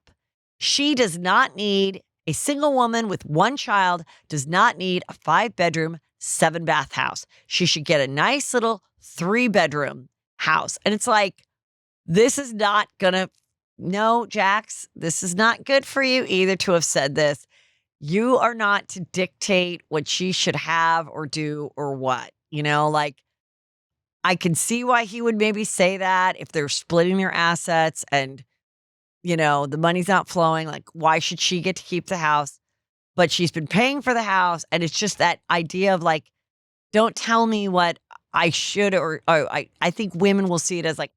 She does not need a single woman with 1 child, does not need a 5-bedroom, 7-bath house. She should get a nice little 3-bedroom house. And it's like, this is not no, Jax, this is not good for you either to have said this. You are not to dictate what she should have or do or what, I can see why he would maybe say that if they're splitting their assets and, the money's not flowing. Like, why should she get to keep the house? But she's been paying for the house. And it's just that idea of like, don't tell me what I should, or I think women will see it as like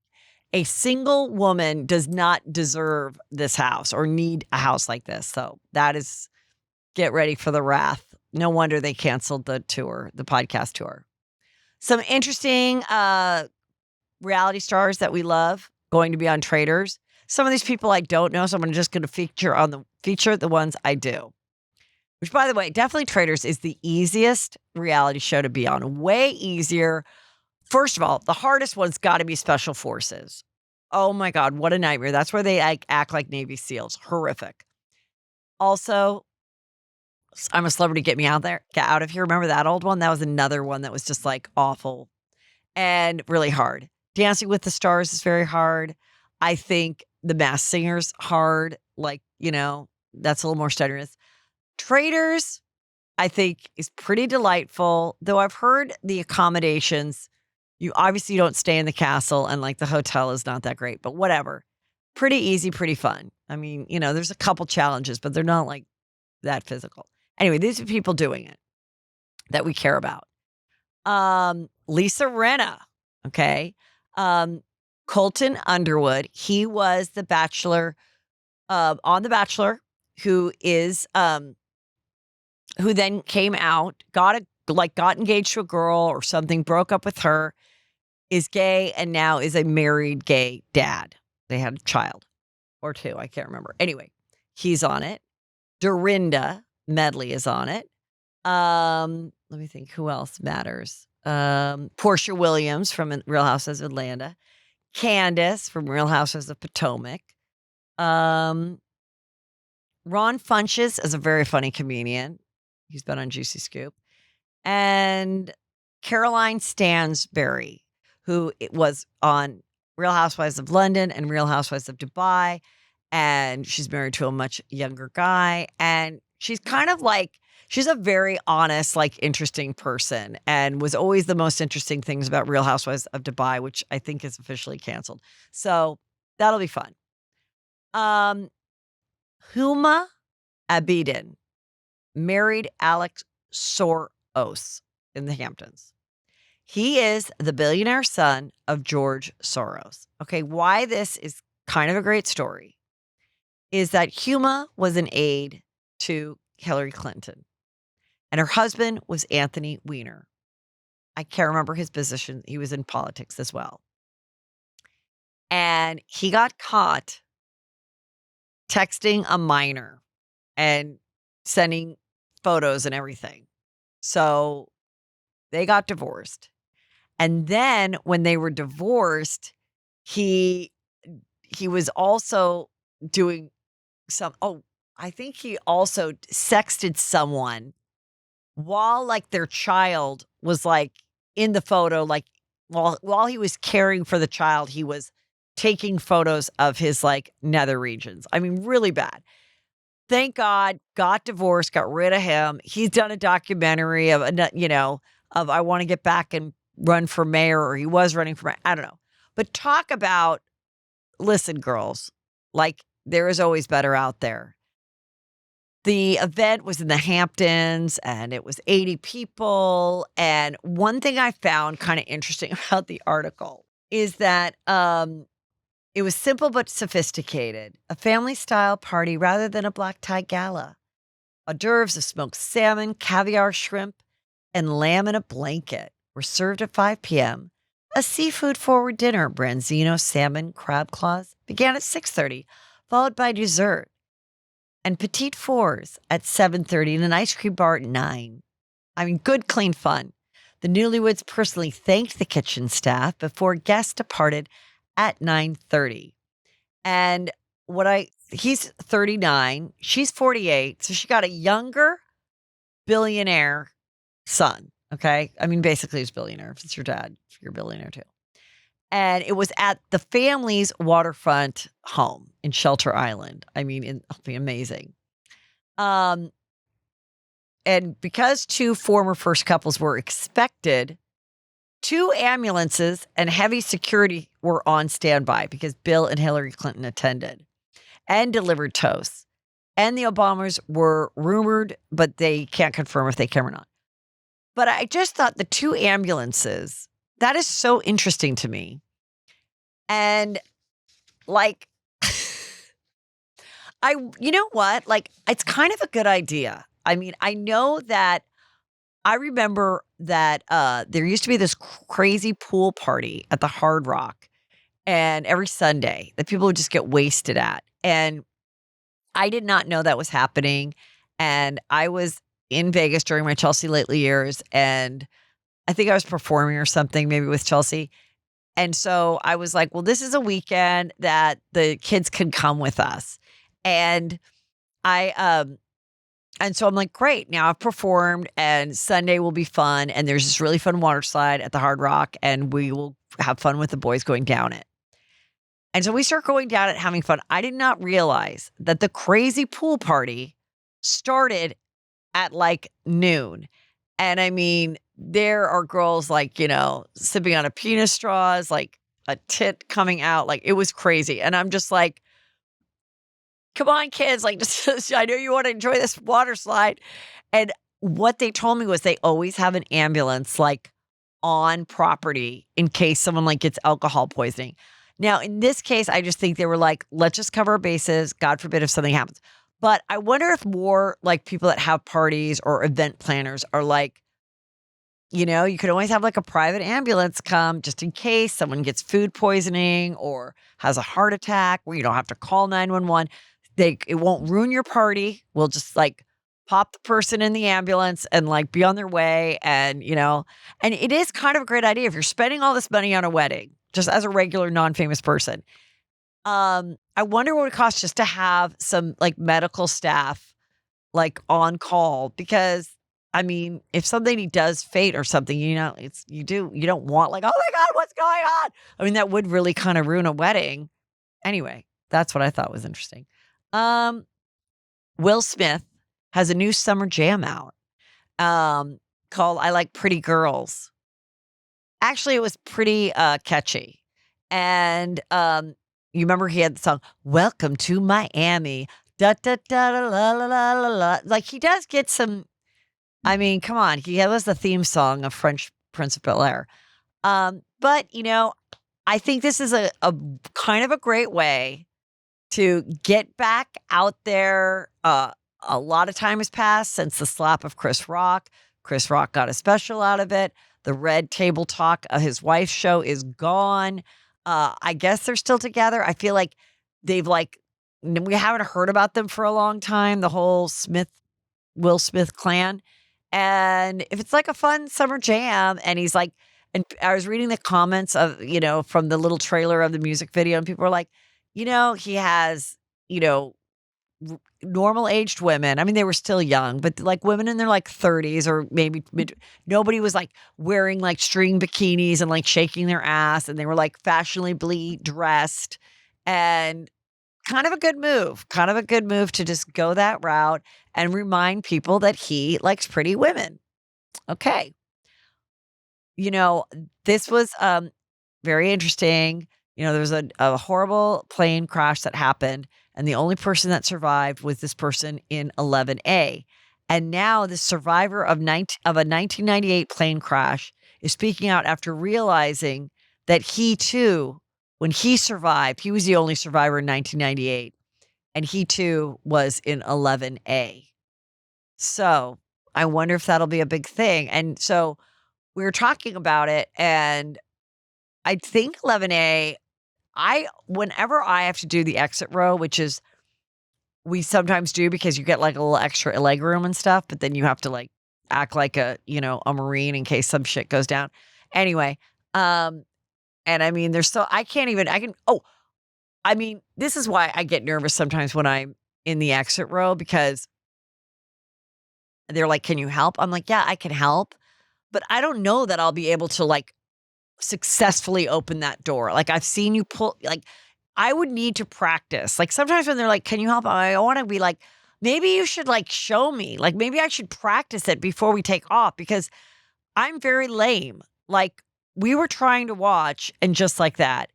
a single woman does not deserve this house or need a house like this. So that is, get ready for the wrath. No wonder they canceled the podcast tour. Some interesting reality stars that we love going to be on Traitors. Some of these people I don't know, so I'm just going to feature the ones I do. Which, by the way, definitely Traitors is the easiest reality show to be on. Way easier. First of all, the hardest one's got to be Special Forces. Oh my God, what a nightmare. That's where they act like Navy SEALs. Horrific. Also, I'm a Celebrity, Get Me Out There. Get Out of Here. Remember that old one? That was another one that was just like awful and really hard. Dancing with the Stars is very hard. I think The Masked Singer's hard. Like, that's a little more strenuous. Traitors, I think, is pretty delightful. Though I've heard the accommodations, you obviously don't stay in the castle, and like the hotel is not that great, but whatever. Pretty easy, pretty fun. I mean, there's a couple challenges, but they're not like that physical. Anyway, these are people doing it that we care about. Lisa Rinna, okay. Colton Underwood, he was the Bachelor, on The Bachelor, who then came out, got engaged to a girl or something, broke up with her, is gay, and now is a married gay dad. They had a child or two, I can't remember. Anyway, he's on it. Dorinda Medley is on it. Let me think who else matters. Portia Williams from Real Housewives of Atlanta. Candace from Real Housewives of Potomac. Ron Funches is a very funny comedian. He's been on Juicy Scoop. And Caroline Stansberry, who was on Real Housewives of London and Real Housewives of Dubai. And she's married to a much younger guy. And she's kind of like, she's a very honest, like interesting person, and was always the most interesting things about Real Housewives of Dubai, which I think is officially canceled. So that'll be fun. Huma Abedin married Alex Soros in the Hamptons. He is the billionaire son of George Soros. Okay, why this is kind of a great story is that Huma was an aide to Hillary Clinton, and her husband was Anthony Weiner. I can't remember his position. He was in politics as well. And he got caught texting a minor and sending photos and everything. So they got divorced. And then when they were divorced, he was also doing I think he also sexted someone while like their child was like in the photo, like while he was caring for the child, he was taking photos of his like nether regions. I mean, really bad. Thank God, got divorced, got rid of him. He's done a documentary of I want to get back and run for mayor, or he was running for mayor. I don't know. But talk about, listen, girls, like there is always better out there. The event was in the Hamptons and it was 80 people. And one thing I found kind of interesting about the article is that it was simple but sophisticated. A family-style party rather than a black tie gala. Hors d'oeuvres of smoked salmon, caviar, shrimp, and lamb in a blanket were served at 5 p.m. A seafood-forward dinner, branzino, salmon, crab claws, began at 6:30, followed by dessert. And petite fours at 7:30 and an ice cream bar at 9. I mean, good, clean fun. The newlyweds personally thanked the kitchen staff before guests departed at 9:30. And he's 39, she's 48, so she got a younger billionaire son, okay? I mean, basically he's a billionaire. If it's your dad, you're a billionaire too. And it was at the family's waterfront home in Shelter Island. I mean, it'll be amazing. And because two former first couples were expected, 2 ambulances and heavy security were on standby because Bill and Hillary Clinton attended and delivered toasts. And the Obamas were rumored, but they can't confirm if they came or not. But I just thought the 2 ambulances, that is so interesting to me. And like, you know what? Like, it's kind of a good idea. I mean, I remember that there used to be this crazy pool party at the Hard Rock, and every Sunday that people would just get wasted at. And I did not know that was happening. And I was in Vegas during my Chelsea Lately years, and I think I was performing or something, maybe with Chelsea. And so I was like, well, this is a weekend that the kids can come with us. And so I'm like, great, now I've performed and Sunday will be fun. And there's this really fun water slide at the Hard Rock and we will have fun with the boys going down it. And so we start going down it, having fun. I did not realize that the crazy pool party started at like noon. And I mean, there are girls like, sipping on a penis straws, like a tit coming out. Like it was crazy. And I'm just like, come on, kids. Like, just, I know you want to enjoy this water slide. And what they told me was they always have an ambulance like on property in case someone like gets alcohol poisoning. Now, in this case, I just think they were like, let's just cover our bases. God forbid if something happens. But I wonder if more like people that have parties or event planners are like, you could always have like a private ambulance come just in case someone gets food poisoning or has a heart attack where you don't have to call 911. It won't ruin your party. We'll just like pop the person in the ambulance and like be on their way. And it is kind of a great idea if you're spending all this money on a wedding, just as a regular non-famous person. I wonder what it costs just to have some like medical staff like on call because I mean, if somebody does fate or something, you don't want like, oh my God, what's going on? I mean, that would really kind of ruin a wedding. Anyway, that's what I thought was interesting. Will Smith has a new summer jam out called I Like Pretty Girls. Actually, it was pretty catchy. And you remember he had the song, Welcome to Miami. Da, da, da, da, la, la, la, la, la. Like he does get some, I mean, come on. He was the theme song of French Prince of Bel-Air. But, I think this is a kind of a great way to get back out there. A lot of time has passed since the slap of Chris Rock. Chris Rock got a special out of it. The Red Table Talk, his wife's show, is gone. I guess they're still together. I feel like we haven't heard about them for a long time, the whole Will Smith clan. And if it's like a fun summer jam and he's like, and I was reading the comments of, from the little trailer of the music video and people were like, he has, normal aged women. I mean, they were still young, but like women in their like 30s or maybe nobody was like wearing like string bikinis and like shaking their ass. And they were like fashionably dressed and kind of a good move to just go that route and remind people that he likes pretty women. Okay. This was very interesting. There was a horrible plane crash that happened, and the only person that survived was this person in 11A. And now the survivor of a 1998 plane crash is speaking out after realizing that he too, when he survived, he was the only survivor in 1998, and he too was in 11A. So I wonder if that'll be a big thing. And so we were talking about it, and I think 11A, whenever I have to do the exit row, which is we sometimes do because you get like a little extra leg room and stuff, but then you have to like act like a Marine in case some shit goes down. Anyway, and I mean, this is why I get nervous sometimes when I'm in the exit row because they're like, can you help? I'm like, yeah, I can help. But I don't know that I'll be able to like successfully open that door. Like I've seen you pull, like I would need to practice. Like sometimes when they're like, can you help? I want to be like, maybe you should like show me. Like maybe I should practice it before we take off because I'm very lame. Like we were trying to watch and just like that.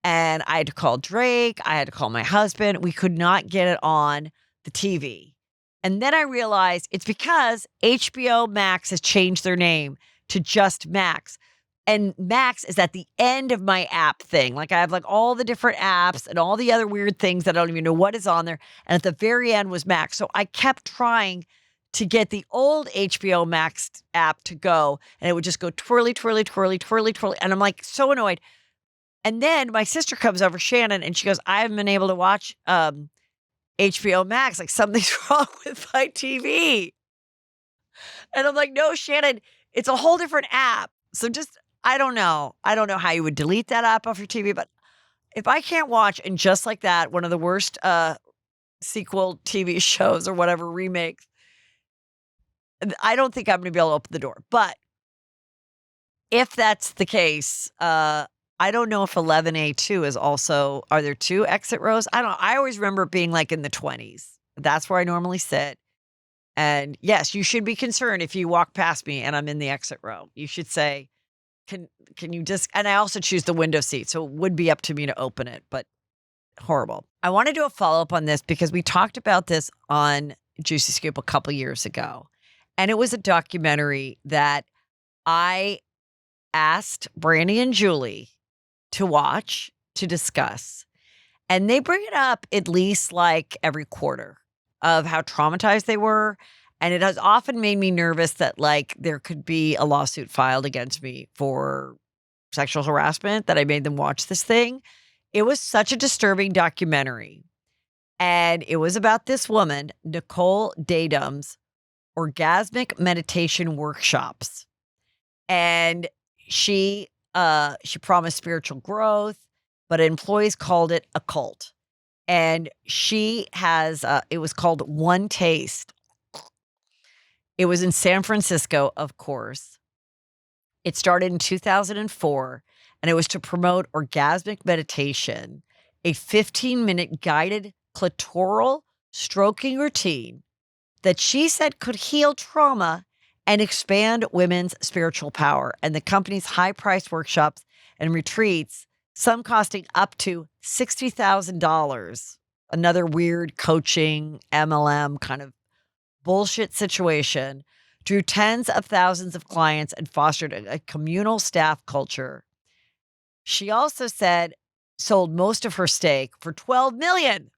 And I had to call Drake. I had to call my husband. We could not get it on the TV. And then I realized it's because HBO Max has changed their name to just Max. And Max is at the end of my app thing. Like I have like all the different apps and all the other weird things that I don't even know what is on there. And at the very end was Max. So I kept trying to get the old HBO Max app to go. And it would just go twirly, twirly, twirly, twirly, twirly. And I'm like so annoyed. And then my sister comes over, Shannon, and she goes, I haven't been able to watch HBO Max. Like something's wrong with my TV. And I'm like, no, Shannon, it's a whole different app. So just, I don't know. I don't know how you would delete that app off your TV, but if I can't watch, and just like that, one of the worst sequel TV shows or whatever remakes, I don't think I'm going to be able to open the door. But if that's the case, I don't know if 11A2 is also, are there two exit rows? I don't know. I always remember it being like in the 20s. That's where I normally sit. And yes, you should be concerned if you walk past me and I'm in the exit row. You should say, can you just, and I also choose the window seat. So it would be up to me to open it, but horrible. I want to do a follow-up on this because we talked about this on Juicy Scoop a couple years ago. And it was a documentary that I asked Brandy and Julie to watch, to discuss. And they bring it up at least like every quarter of how traumatized they were. And it has often made me nervous that like there could be a lawsuit filed against me for sexual harassment, that I made them watch this thing. It was such a disturbing documentary. And it was about this woman, Nicole Dadum's orgasmic meditation workshops. And she promised spiritual growth, but employees called it a cult. And she has it was called One Taste. It was in San Francisco, of course. It started in 2004, and it was to promote orgasmic meditation, a 15-minute guided clitoral stroking routine that she said could heal trauma and expand women's spiritual power. And the company's high-priced workshops and retreats, some costing up to $60,000, another weird coaching MLM kind of bullshit situation, drew tens of thousands of clients and fostered a communal staff culture. She also said sold most of her stake for $12 million.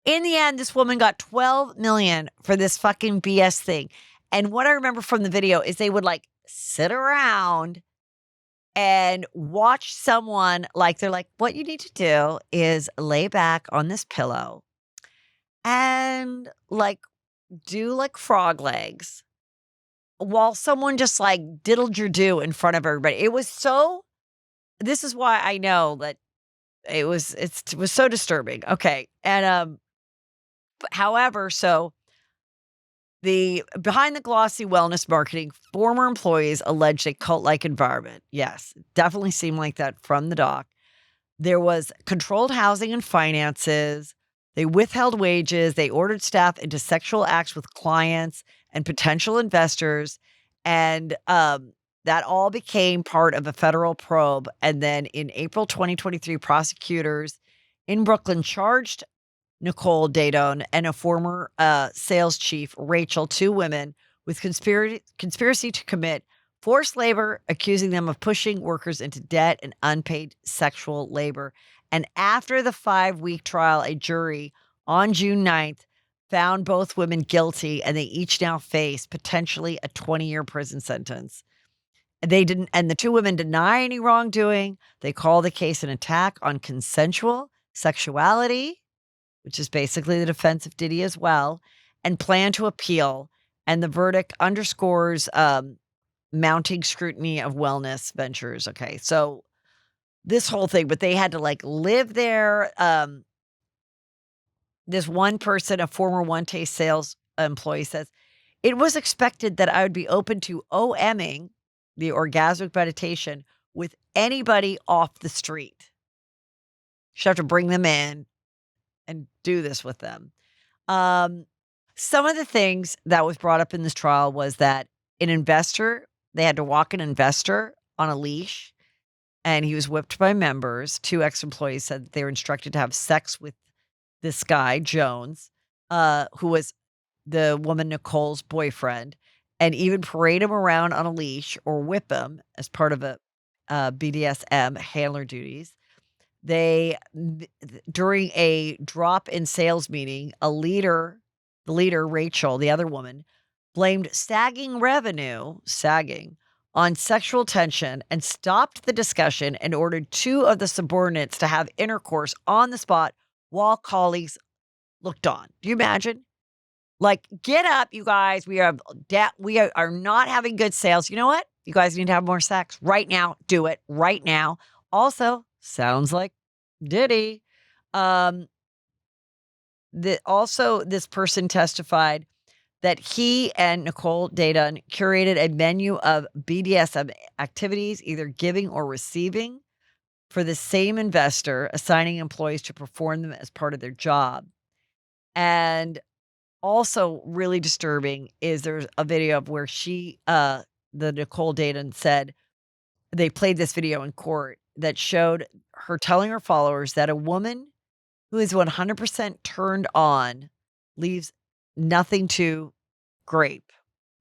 In the end, this woman got $12 million for this fucking BS thing. And what I remember from the video is they would like sit around and watch someone, like they're like, what you need to do is lay back on this pillow and like do like frog legs while someone just like diddled your do in front of everybody. It was so, this is why I know that it was so disturbing. Okay. And, however, so the behind the glossy wellness marketing, former employees alleged a cult-like environment. Yes, it definitely seemed like that from the doc. There was controlled housing and finances. They withheld wages. They ordered staff into sexual acts with clients and potential investors. And that all became part of a federal probe. And then in April 2023, prosecutors in Brooklyn charged Nicole Dadon and a former sales chief, Rachel, two women, with conspiracy to commit forced labor, accusing them of pushing workers into debt and unpaid sexual labor. And after the 5-week trial, a jury on June 9th found both women guilty, and they each now face potentially a 20-year prison sentence. They didn't, and the two women deny any wrongdoing. They call the case an attack on consensual sexuality, which is basically the defense of Diddy as well, and plan to appeal. And the verdict underscores mounting scrutiny of wellness ventures. Okay, so this whole thing, but they had to like live there. This one person, a former One Taste sales employee, says, it was expected that I would be open to OMing, the orgasmic meditation, with anybody off the street. You have to bring them in and do this with them. Some of the things that was brought up in this trial was that they had to walk an investor on a leash, and he was whipped by members. Two ex-employees said that they were instructed to have sex with this guy, Jones, who was the woman Nicole's boyfriend, and even parade him around on a leash or whip him as part of a BDSM handler duties. During a drop in sales meeting, the leader, Rachel, the other woman, blamed sagging on sexual tension and stopped the discussion and ordered two of the subordinates to have intercourse on the spot while colleagues looked on. Do you imagine? Like, get up, you guys. We are not having good sales. You know what? You guys need to have more sex right now. Do it right now. Also, sounds like Diddy. This person testified that he and Nicole Dadon curated a menu of BDSM activities, either giving or receiving, for the same investor, assigning employees to perform them as part of their job. And also really disturbing is there's a video of where the Nicole Dadon said, they played this video in court that showed her telling her followers that a woman who is 100% turned on leaves nothing to grape.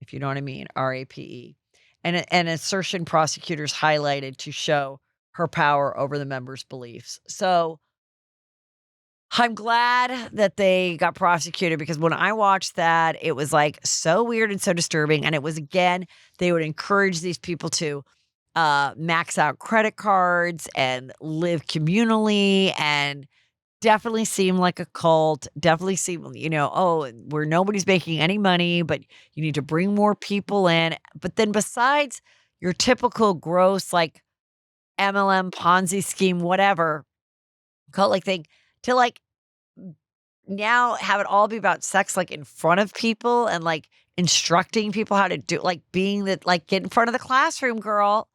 if you know what I mean, RAPE. And an assertion prosecutors highlighted to show her power over the members' beliefs. So I'm glad that they got prosecuted because when I watched that, it was like so weird and so disturbing. And it was again, they would encourage these people to max out credit cards and live communally and definitely seem like a cult. Definitely seem, oh, where nobody's making any money, but you need to bring more people in. But then besides your typical gross, like MLM Ponzi scheme, whatever, cult like thing, to like now have it all be about sex, like in front of people and like instructing people how to do, like being that, like get in front of the classroom, girl.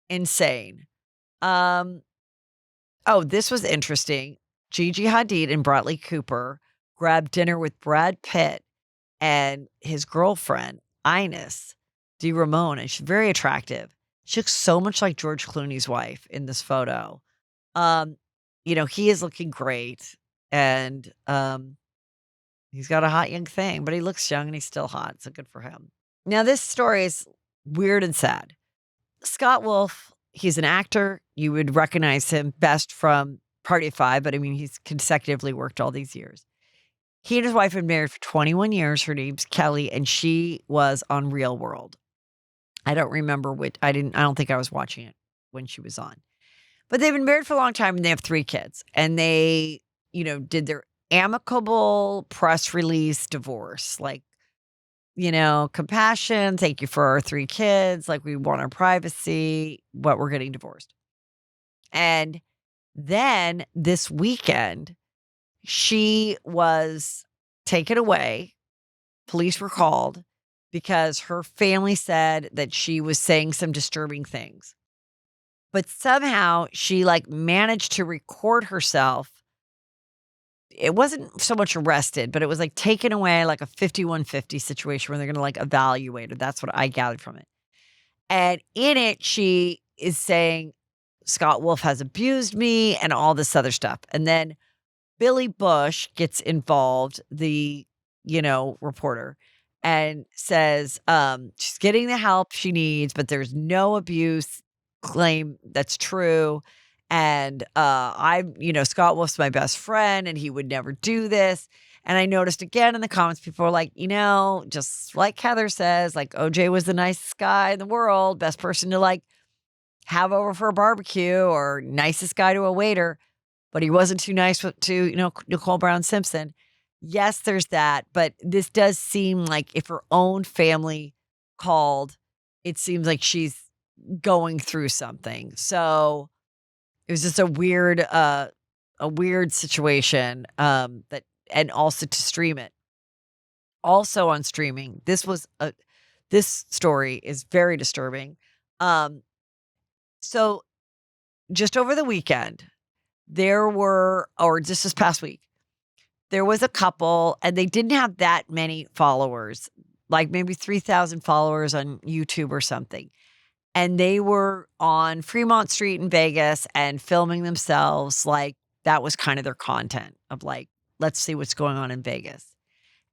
Insane. Um, oh, this was interesting. Gigi Hadid and Bradley Cooper grabbed dinner with Brad Pitt and his girlfriend, Ines DeRamon, and she's very attractive. She looks so much like George Clooney's wife in this photo. Um, he is looking great, and he's got a hot young thing, but he looks young and he's still hot, so good for him. Now, this story is weird and sad. Scott Wolf, he's an actor. You would recognize him best from Party of Five, but I mean, he's consecutively worked all these years. He and his wife had been married for 21 years. Her name's Kelly, and she was on Real World. I don't remember which, I don't think I was watching it when she was on. But they've been married for a long time and they have 3 kids. And they, did their amicable press release divorce. Like, compassion, thank you for our 3 kids. Like, we want our privacy, but we're getting divorced. And then this weekend, she was taken away. Police were called because her family said that she was saying some disturbing things. But somehow she like managed to record herself. It wasn't so much arrested, but it was like taken away, like a 5150 situation where they're going to like evaluate her. That's what I gathered from it. And in it, she is saying Scott Wolf has abused me and all this other stuff. And then Billy Bush gets involved, the, reporter, and says she's getting the help she needs, but there's no abuse claim that's true. And Scott Wolf's my best friend and he would never do this. And I noticed again in the comments, people were like, just like Heather says, like OJ was the nicest guy in the world, best person to like have over for a barbecue or nicest guy to a waiter, but he wasn't too nice to Nicole Brown Simpson. Yes, there's that. But this does seem like if her own family called, it seems like she's going through something. So it was just a weird situation that, and also to stream it. Also on streaming, this story is very disturbing. So just over the weekend, just this past week, there was a couple and they didn't have that many followers, like maybe 3,000 followers on YouTube or something. And they were on Fremont Street in Vegas and filming themselves. Like that was kind of their content of like, let's see what's going on in Vegas.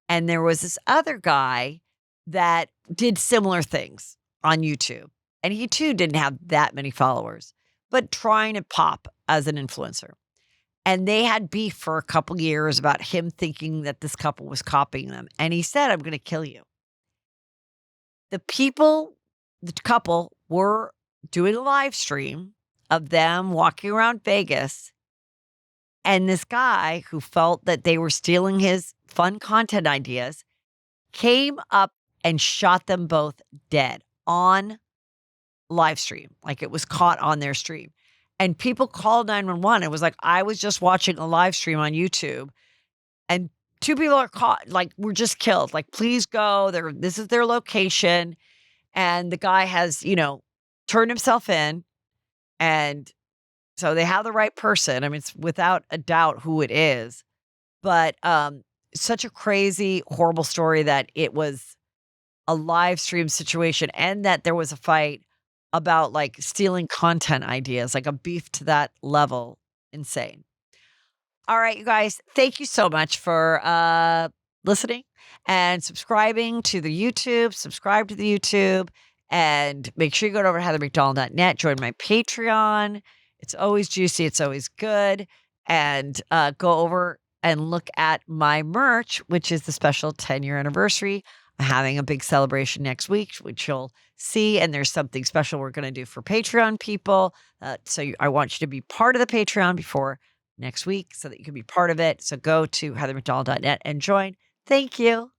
And there was this other guy that did similar things on YouTube. And he too didn't have that many followers, but trying to pop as an influencer. And they had beef for a couple years about him thinking that this couple was copying them. And he said, I'm going to kill you. The couple were doing a live stream of them walking around Vegas. And this guy who felt that they were stealing his fun content ideas came up and shot them both dead on live stream. Like it was caught on their stream. And people called 911. It was like, I was just watching a live stream on YouTube and 2 people are caught, like were just killed. Like, please go. This is their location. And the guy has, turned himself in. And so they have the right person. I mean, it's without a doubt who it is. But such a crazy, horrible story that it was a live stream situation and that there was a fight about like stealing content ideas, like a beef to that level. Insane. All right, you guys, thank you so much for listening and subscribing to the YouTube. Subscribe to the YouTube. And make sure you go over to heathermcdonald.net. Join my Patreon. It's always juicy. It's always good. And go over and look at my merch, which is the special 10-year anniversary. I'm having a big celebration next week, which you'll see. And there's something special we're going to do for Patreon people. I want you to be part of the Patreon before next week so that you can be part of it. So go to heathermcdonald.net and join. Thank you.